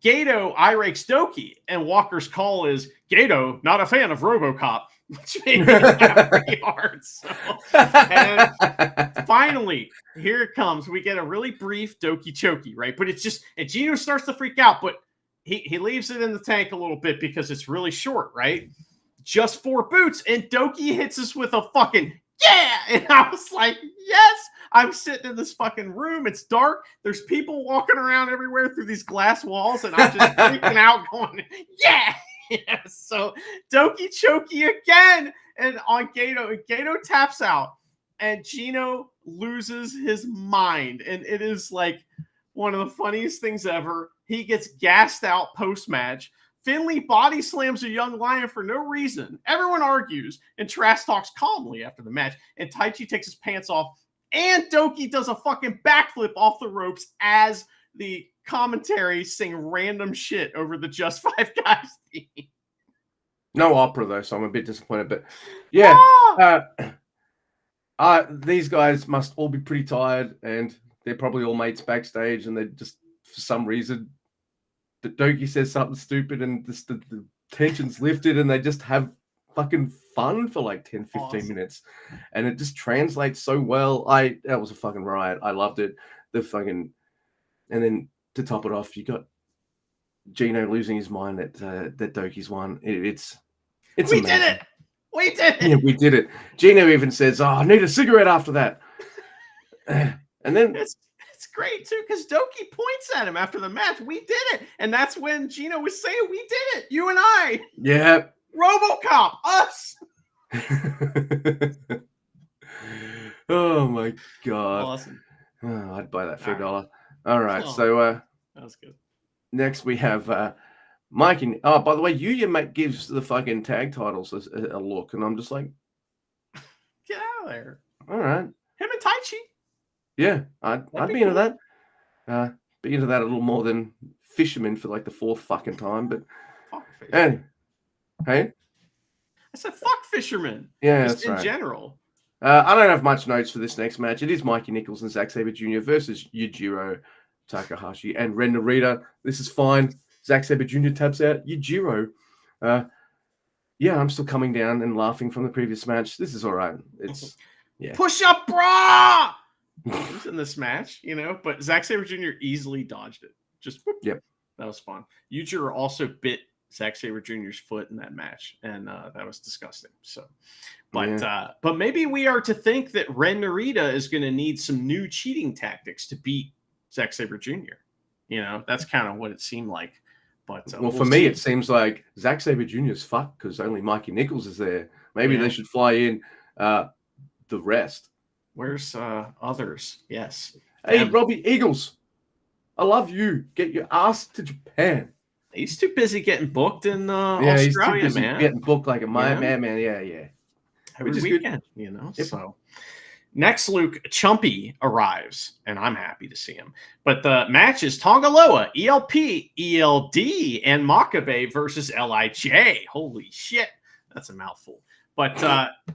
Gato eye rakes Doki, and Walker's call is, Gato, not a fan of RoboCop. Which made me laugh pretty hard. So. And finally, here it comes. We get a really brief Doki Choki, right? But it's just, and Gino starts to freak out, but he leaves it in the tank a little bit because it's really short, right? Just 4 boots, and Doki hits us with a fucking yeah! And I was like, yes! I'm sitting in this fucking room. It's dark. There's people walking around everywhere through these glass walls, and I'm just freaking out going, yeah! Yeah, so Doki Choki again, and on Gato. Gato taps out, and Gino loses his mind, and it is like one of the funniest things ever. He gets gassed out post-match. Finley body slams a young lion for no reason. Everyone argues and trash talks calmly after the match, and Taichi takes his pants off, and Doki does a fucking backflip off the ropes as the commentary sing random shit over the Just 5 Guys theme. No opera though, so I'm a bit disappointed. But yeah, these guys must all be pretty tired, and they're probably all mates backstage, and they just, for some reason, the Doki says something stupid, and just the tension's lifted, and they just have fucking fun for like 10-15 minutes, and it just translates so well. That was a fucking riot. I loved it. And then to top it off, you got Gino losing his mind that Doki's won. It's we amazing. Did it. We did it. Yeah, we did it. Gino even says, "Oh, I need a cigarette after that." And then it's great too, because Doki points at him after the match. We did it, and that's when Gino was saying, "We did it, you and I." Yeah. RoboCop, us. Oh my god! Awesome. Oh, I'd buy that for $1. All right, so that was good. Next we have Mike. By the way, Yuya gives the fucking tag titles a look, and I'm just like, get out of there. All right, him and Taichi. Yeah, I'd be into that. Be into that a little more than Fisherman for like the 4th fucking time, but anyway. Hey, I said fuck Fisherman. Yeah, just that's right. In general. I don't have much notes for this next match. It is Mikey Nichols and Zack Sabre Jr. versus Yujiro Takahashi and Ren Narita. This is fine. Zack Sabre Jr. taps out Yujiro. Yeah, I'm still coming down and laughing from the previous match. This is all right. It's push up, brah. He's in this match, but Zack Sabre Jr. easily dodged it. Just whoop. Yep. That was fun. Yujiro also bit Zack Sabre Jr.'s foot in that match, and that was disgusting. So, but maybe we are to think that Ren Narita is going to need some new cheating tactics to beat Zack Sabre Jr. You know, that's kind of what it seemed like. But well, for me, it seems like Zack Sabre Jr. is fucked because only Mikey Nichols is there. Maybe they should fly in the rest. Where's others? Yes. Hey, Robbie Eagles, I love you. Get your ass to Japan. He's too busy getting booked in Australia, he's too busy man. Getting booked like a man. Yeah. Every weekend, you know. Yep. So next, Luke, Chumpy arrives, and I'm happy to see him. But the match is Tongaloa, ELP, ELD, and Makabe versus LIJ. Holy shit, that's a mouthful. But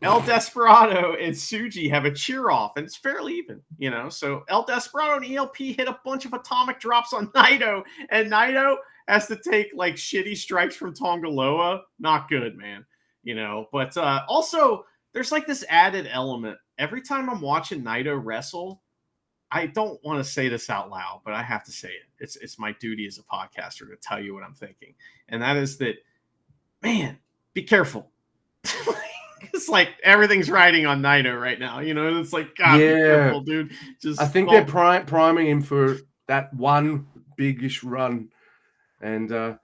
El Desperado and Tsuji have a cheer off, and it's fairly even, you know. So El Desperado and ELP hit a bunch of atomic drops on Naito, and Naito has to take like shitty strikes from Tongaloa. Not good, man. You know. But also, there's like this added element. Every time I'm watching Naito wrestle, I don't want to say this out loud, but I have to say it. It's my duty as a podcaster to tell you what I'm thinking, and that is that, man, be careful. It's like everything's riding on Naito right now, you know. It's like, God, be careful, dude. I think they're priming him for that one big-ish run, and they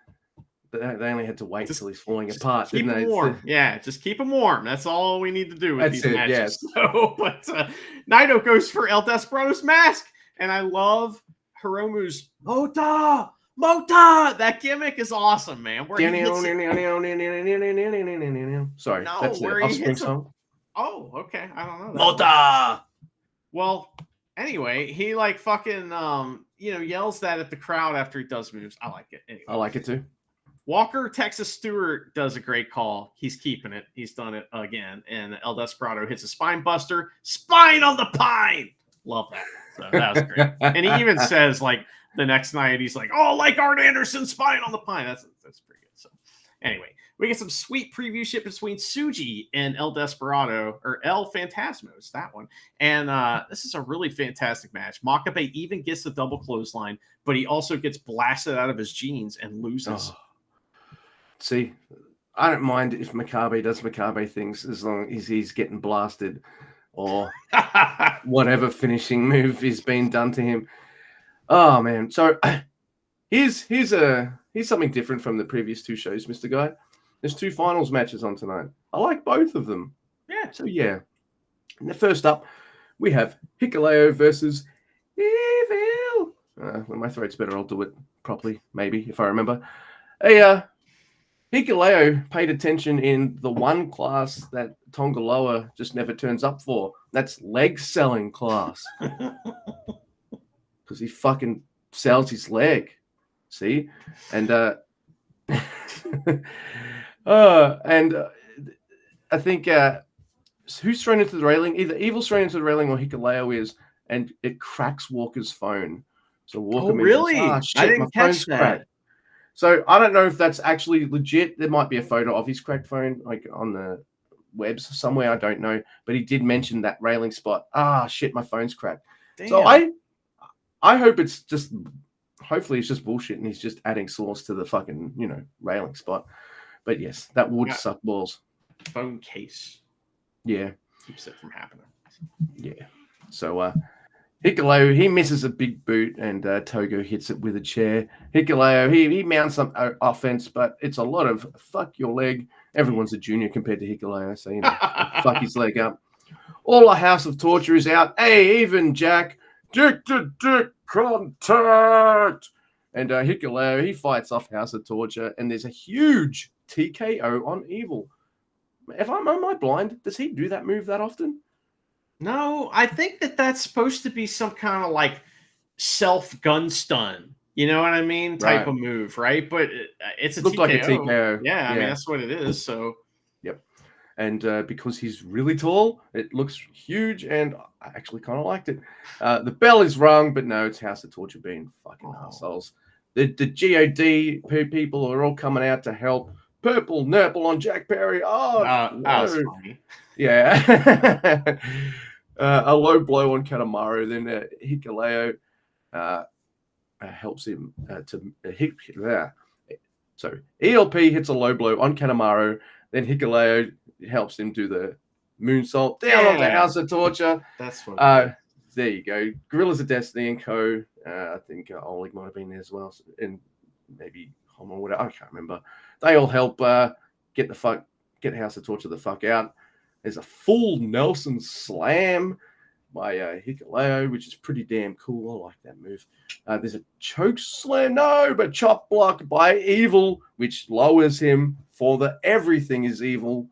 only had to wait until he's falling apart. Keep him warm. Yeah, just keep him warm. That's all we need to do with these matches. Yes. So, but Naito goes for El Desperado's mask, and I love Hiromu's Mota! That gimmick is awesome, man. Sorry, that's the Offspring song. Oh, okay. I don't know that. Mota! Well, anyway, he like fucking yells that at the crowd after he does moves. I like it. Anyway. I like it too. Walker Texas Stewart does a great call. He's keeping it. He's done it again. And El Desperado hits a spine buster. Spine on the pine! Love that. So that was great. And he even says like, the next night, he's like, "Oh, like Arn Anderson's spine on the pine." That's pretty good. So, anyway, we get some sweet preview shit between Tsuji and El Desperado, or El Phantasmos, that one. And this is a really fantastic match. Makabe even gets the double clothesline, but he also gets blasted out of his jeans and loses. Oh. See, I don't mind if Makabe does Makabe things as long as he's getting blasted or whatever finishing move is being done to him. Oh man! So here's something different from the previous two shows, Mr. Guy. There's two finals matches on tonight. I like both of them. Yeah. So yeah. And the first up, we have Hikuleo versus Evil. When my throat's better, I'll do it properly, maybe if I remember. Hey, Hikuleo paid attention in the one class that Tongaloa just never turns up for. That's leg selling class. Because he fucking sells his leg, see, and I think who's thrown into the railing? Either Evil's thrown into the railing or Hikuleo is, and it cracks Walker's phone. So Walker really? Shit, I didn't my catch phone's that. cracked. So I don't know if that's actually legit. There might be a photo of his cracked phone, like on the webs somewhere. I don't know, but he did mention that railing spot. Shit, my phone's cracked. Damn. So I hope it's just, hopefully it's just bullshit and he's just adding sauce to the fucking, railing spot. But yes, that would suck balls. Phone case. Yeah. Keeps it from happening. Yeah. So Hikuleo, he misses a big boot and Togo hits it with a chair. Hikuleo, he mounts some offense, but it's a lot of fuck your leg. Everyone's a junior compared to Hikuleo, so, fuck his leg up. All a House of Torture is out. Hey, even Jack. Dick to dick contact. And Hikuleo, he fights off House of Torture, and there's a huge TKO on Evil. Am I blind? Does he do that move that often? No, I think that's supposed to be some kind of like self-gun stun. You know what I mean? Type of move, right? But it's a TKO. Like a TKO. Yeah, I mean, that's what it is. So, yep. And because he's really tall, it looks huge, and I actually kind of liked it. The bell is rung, but no, it's House of Torture being fucking assholes. The GOD people are all coming out to help. Purple Nurple on Jack Perry. That was funny. Yeah. A low blow on Kanemaru. Then Hikuleo helps him to hit there. So ELP hits a low blow on Kanemaru, then Hikuleo helps him do the moonsault down onto House of Torture. That's what there you go. Gorillas of Destiny and Co. I think Oleg might have been there as well. And maybe Homo or whatever. I can't remember. They all help get House of Torture the fuck out. There's a full Nelson slam by Hikuleo, which is pretty damn cool. I like that move. There's a choke slam, but chop block by Evil, which lowers him for the everything is evil.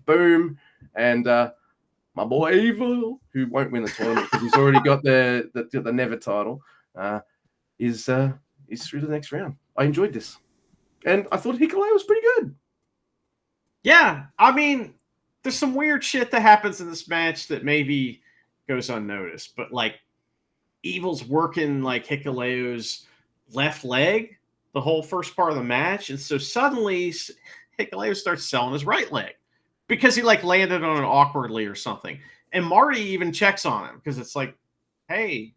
Boom. And my boy Evil, who won't win the tournament because he's already got the Never title, is through the next round. I enjoyed this. And I thought Hikuleo was pretty good. Yeah, I mean, there's some weird shit that happens in this match that maybe goes unnoticed, but like Evil's working like Hikuleo's left leg the whole first part of the match, and so suddenly Hikuleo starts selling his right leg because he like landed on it awkwardly or something. And Marty even checks on him because it's like, hey,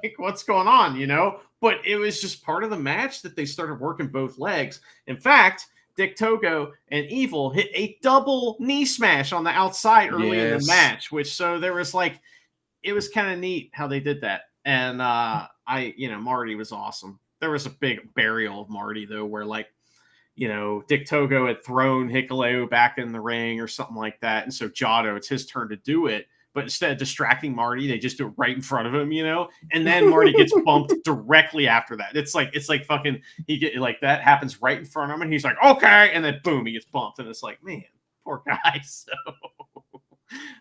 like, what's going on, you know? But it was just part of the match that they started working both legs. In fact, Dick Togo and Evil hit a double knee smash on the outside early in the match, which so there was like, it was kind of neat how they did that. And Marty was awesome. There was a big burial of Marty though, where like, Dick Togo had thrown Hikuleo back in the ring or something like that. And so Giotto, it's his turn to do it. But instead of distracting Marty, they just do it right in front of him, and then Marty gets bumped directly after that. It's like fucking, he get like that happens right in front of him. And he's like, okay. And then boom, he gets bumped. And it's like, man, poor guy. So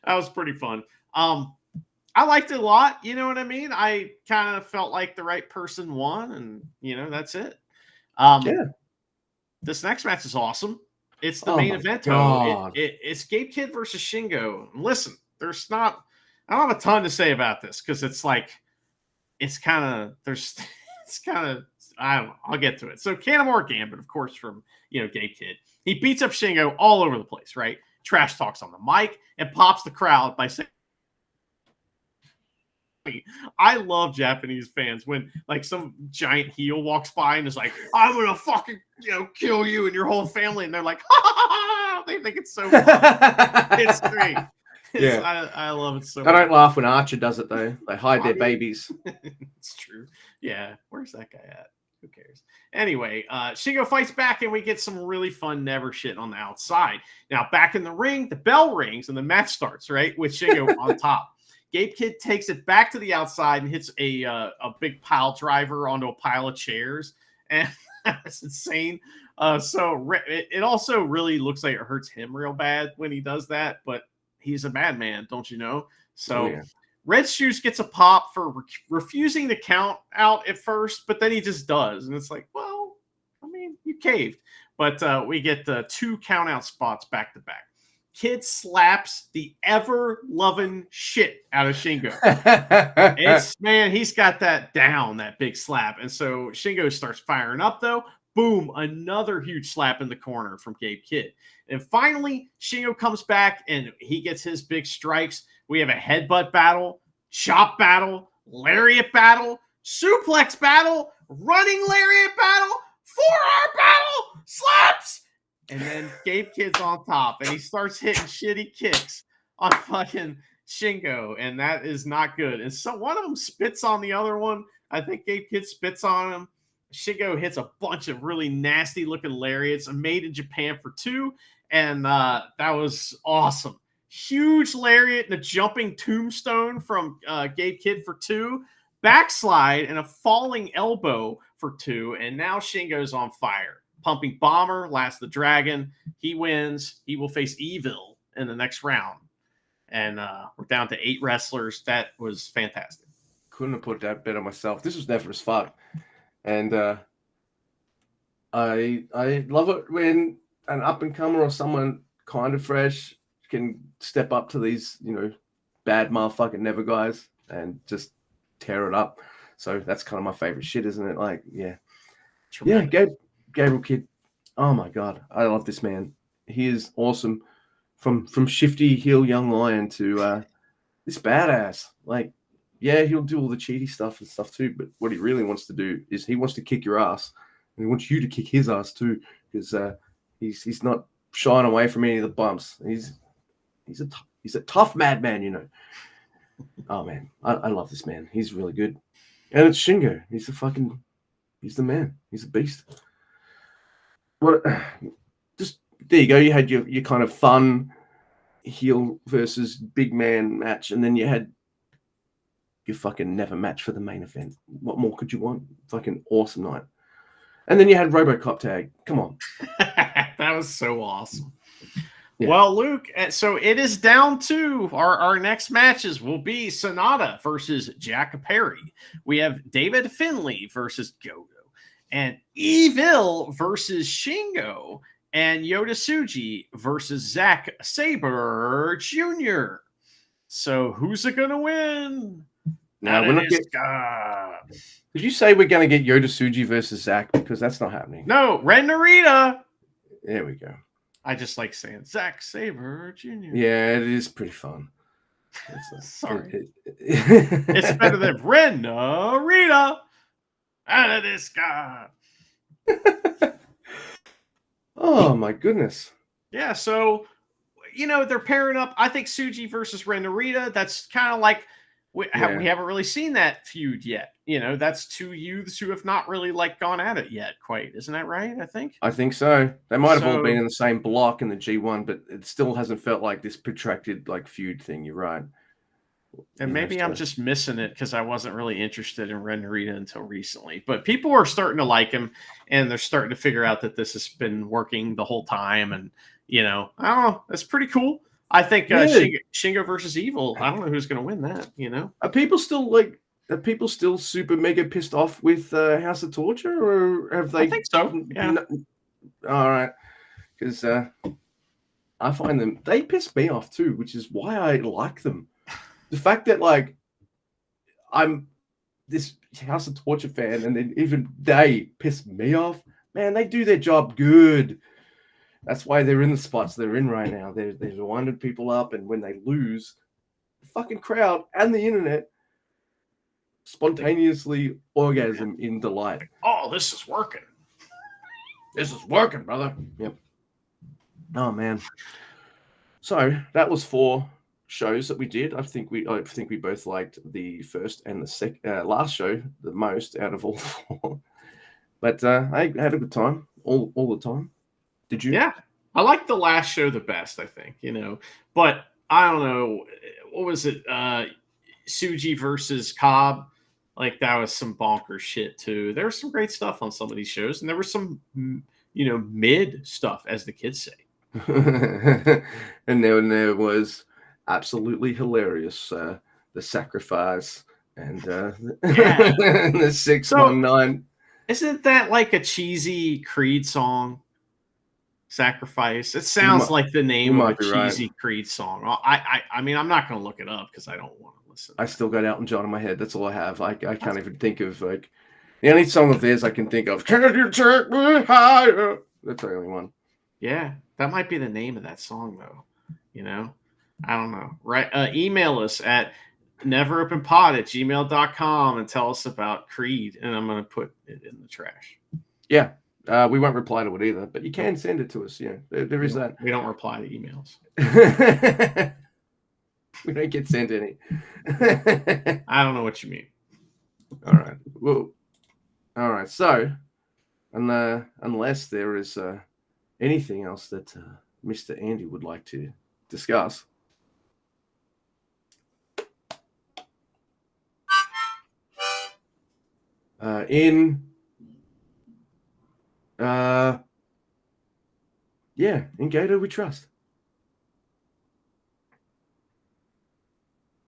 that was pretty fun. I liked it a lot. You know what I mean? I kind of felt like the right person won and that's it. This next match is awesome. It's the main event. It's Gabe Kidd versus Shingo. And listen, I don't have a ton to say about this because it's like, I don't know. I'll get to it. So Kanemaru Gambit, of course, from, Gabe Kidd. He beats up Shingo all over the place, right? Trash talks on the mic and pops the crowd by saying, I love Japanese fans when like some giant heel walks by and is like, I'm going to fucking, kill you and your whole family. And they're like, ha, ha, ha, ha. They think it's so fun. It's great. I love it so much. I don't laugh when Archer does it, though. They hide their babies. It's true. Yeah. Where's that guy at? Who cares? Anyway, Shingo fights back, and we get some really fun Never shit on the outside. Now, back in the ring, the bell rings, and the match starts, right, with Shingo on top. Gabe Kidd takes it back to the outside and hits a big pile driver onto a pile of chairs. And that's insane. So it also really looks like it hurts him real bad when he does that, but he's a madman, don't you know? So Red Shoes gets a pop for refusing to count out at first, but then he just does. And it's like, well, I mean, you caved. But we get the 2 count out spots back to back. Kid slaps the ever-loving shit out of Shingo. He's got that down, that big slap. And so Shingo starts firing up, though. Boom, another huge slap in the corner from Gabe Kidd. And finally, Shingo comes back, and he gets his big strikes. We have a headbutt battle, chop battle, lariat battle, suplex battle, running lariat battle, forearm battle, slaps. And then Gabe Kidd's on top, and he starts hitting shitty kicks on fucking Shingo, and that is not good. And so one of them spits on the other one. I think Gabe Kidd spits on him. Shingo hits a bunch of really nasty-looking lariats, made in Japan for 2, and that was awesome. Huge lariat and a jumping tombstone from Gabe Kidd for 2, backslide and a falling elbow for 2, and now Shingo's on fire. Pumping Bomber, Last the Dragon. He wins. He will face Evil in the next round. And we're down to 8 wrestlers. That was fantastic. Couldn't have put that better myself. This was never as fun. And I love it when an up-and-comer or someone kind of fresh can step up to these, bad motherfucking Never guys and just tear it up. So that's kind of my favorite shit, isn't it? Like, yeah. Tremendous. Yeah, Gabriel Kidd, oh my god, I love this man. He is awesome. From shifty heel young lion to this badass. Like, yeah, he'll do all the cheaty stuff and stuff too, but what he really wants to do is he wants to kick your ass and he wants you to kick his ass too, because he's not shying away from any of the bumps. He's a tough madman, you know. Oh man, I love this man. He's really good, and it's Shingo. He's the man. He's a beast. What? Just there you go. You had your kind of fun heel versus big man match, and then you had your fucking never match for the main event. What more could you want? Fucking awesome night. And then you had RoboCop tag. Come on. That was so awesome. Yeah. Well, Luke, so it is down to our next matches will be Sonata versus Jack Perry. We have David Finlay versus Goto, and Evil versus Shingo, and Yoda Tsuji versus Zack Sabre Jr. So who's it gonna win? Now we're not getting. Did you say we're gonna get Yoda Tsuji versus Zack? Because that's not happening. No, Ren Narita. There we go. I just like saying Zack Sabre Jr. Yeah, it is pretty fun. Sorry. It's better than Ren Narita. Out of this guy. Oh my goodness. Yeah, so they're pairing up. I think Tsuji versus Ren Narita. That's kind of like we haven't really seen that feud yet. That's two youths who have not really gone at it yet. Quite, isn't that right? I think so. They might have all been in the same block in the G1, but it still hasn't felt like this protracted feud thing. You're right. And maybe I'm just missing it because I wasn't really interested in Ren Narita until recently. But people are starting to like him, and they're starting to figure out that this has been working the whole time. And I don't know, that's pretty cool. I think Shingo versus Evil. I don't know who's going to win that. Are people still super mega pissed off with House of Torture, or have they? I think so. Yeah. All right, because I find they piss me off too, which is why I like them. The fact that I'm this House of Torture fan, and then even they piss me off. Man, they do their job good. That's why they're in the spots they're in right now. They're winding people up, and when they lose, the fucking crowd and the internet spontaneously orgasm in delight. Oh, this is working. This is working, brother. Yep. Oh man. So that was 4 shows that we did. I think we both liked the first and the last show the most out of all 4. But I had a good time all the time. Did you? Yeah, I liked the last show the best. I think but I don't know, what was it? Tsuji versus Cobb. That was some bonkers shit too. There was some great stuff on some of these shows, and there was some mid stuff, as the kids say. And then there was absolutely hilarious the sacrifice and the 619. Isn't that a cheesy Creed song? Sacrifice. It sounds like the name of a cheesy Creed song. I mean, I'm not going to look it up because I don't want to listen. I still got Elton John in my head. That's all I have. I can't even think of the only song of theirs I can think of. Can you take me higher? That's the only one. Yeah, that might be the name of that song, though. I don't know. Right? Email us at NeverOpenPod@gmail.com and tell us about Creed, and I'm going to put it in the trash. Yeah. We won't reply to it either, but you can send it to us. Yeah, there is that. We don't reply to emails. We don't get sent any. I don't know what you mean. All right. Well, all right. So, unless there is anything else that Mr. Andy would like to discuss. In Gato we trust.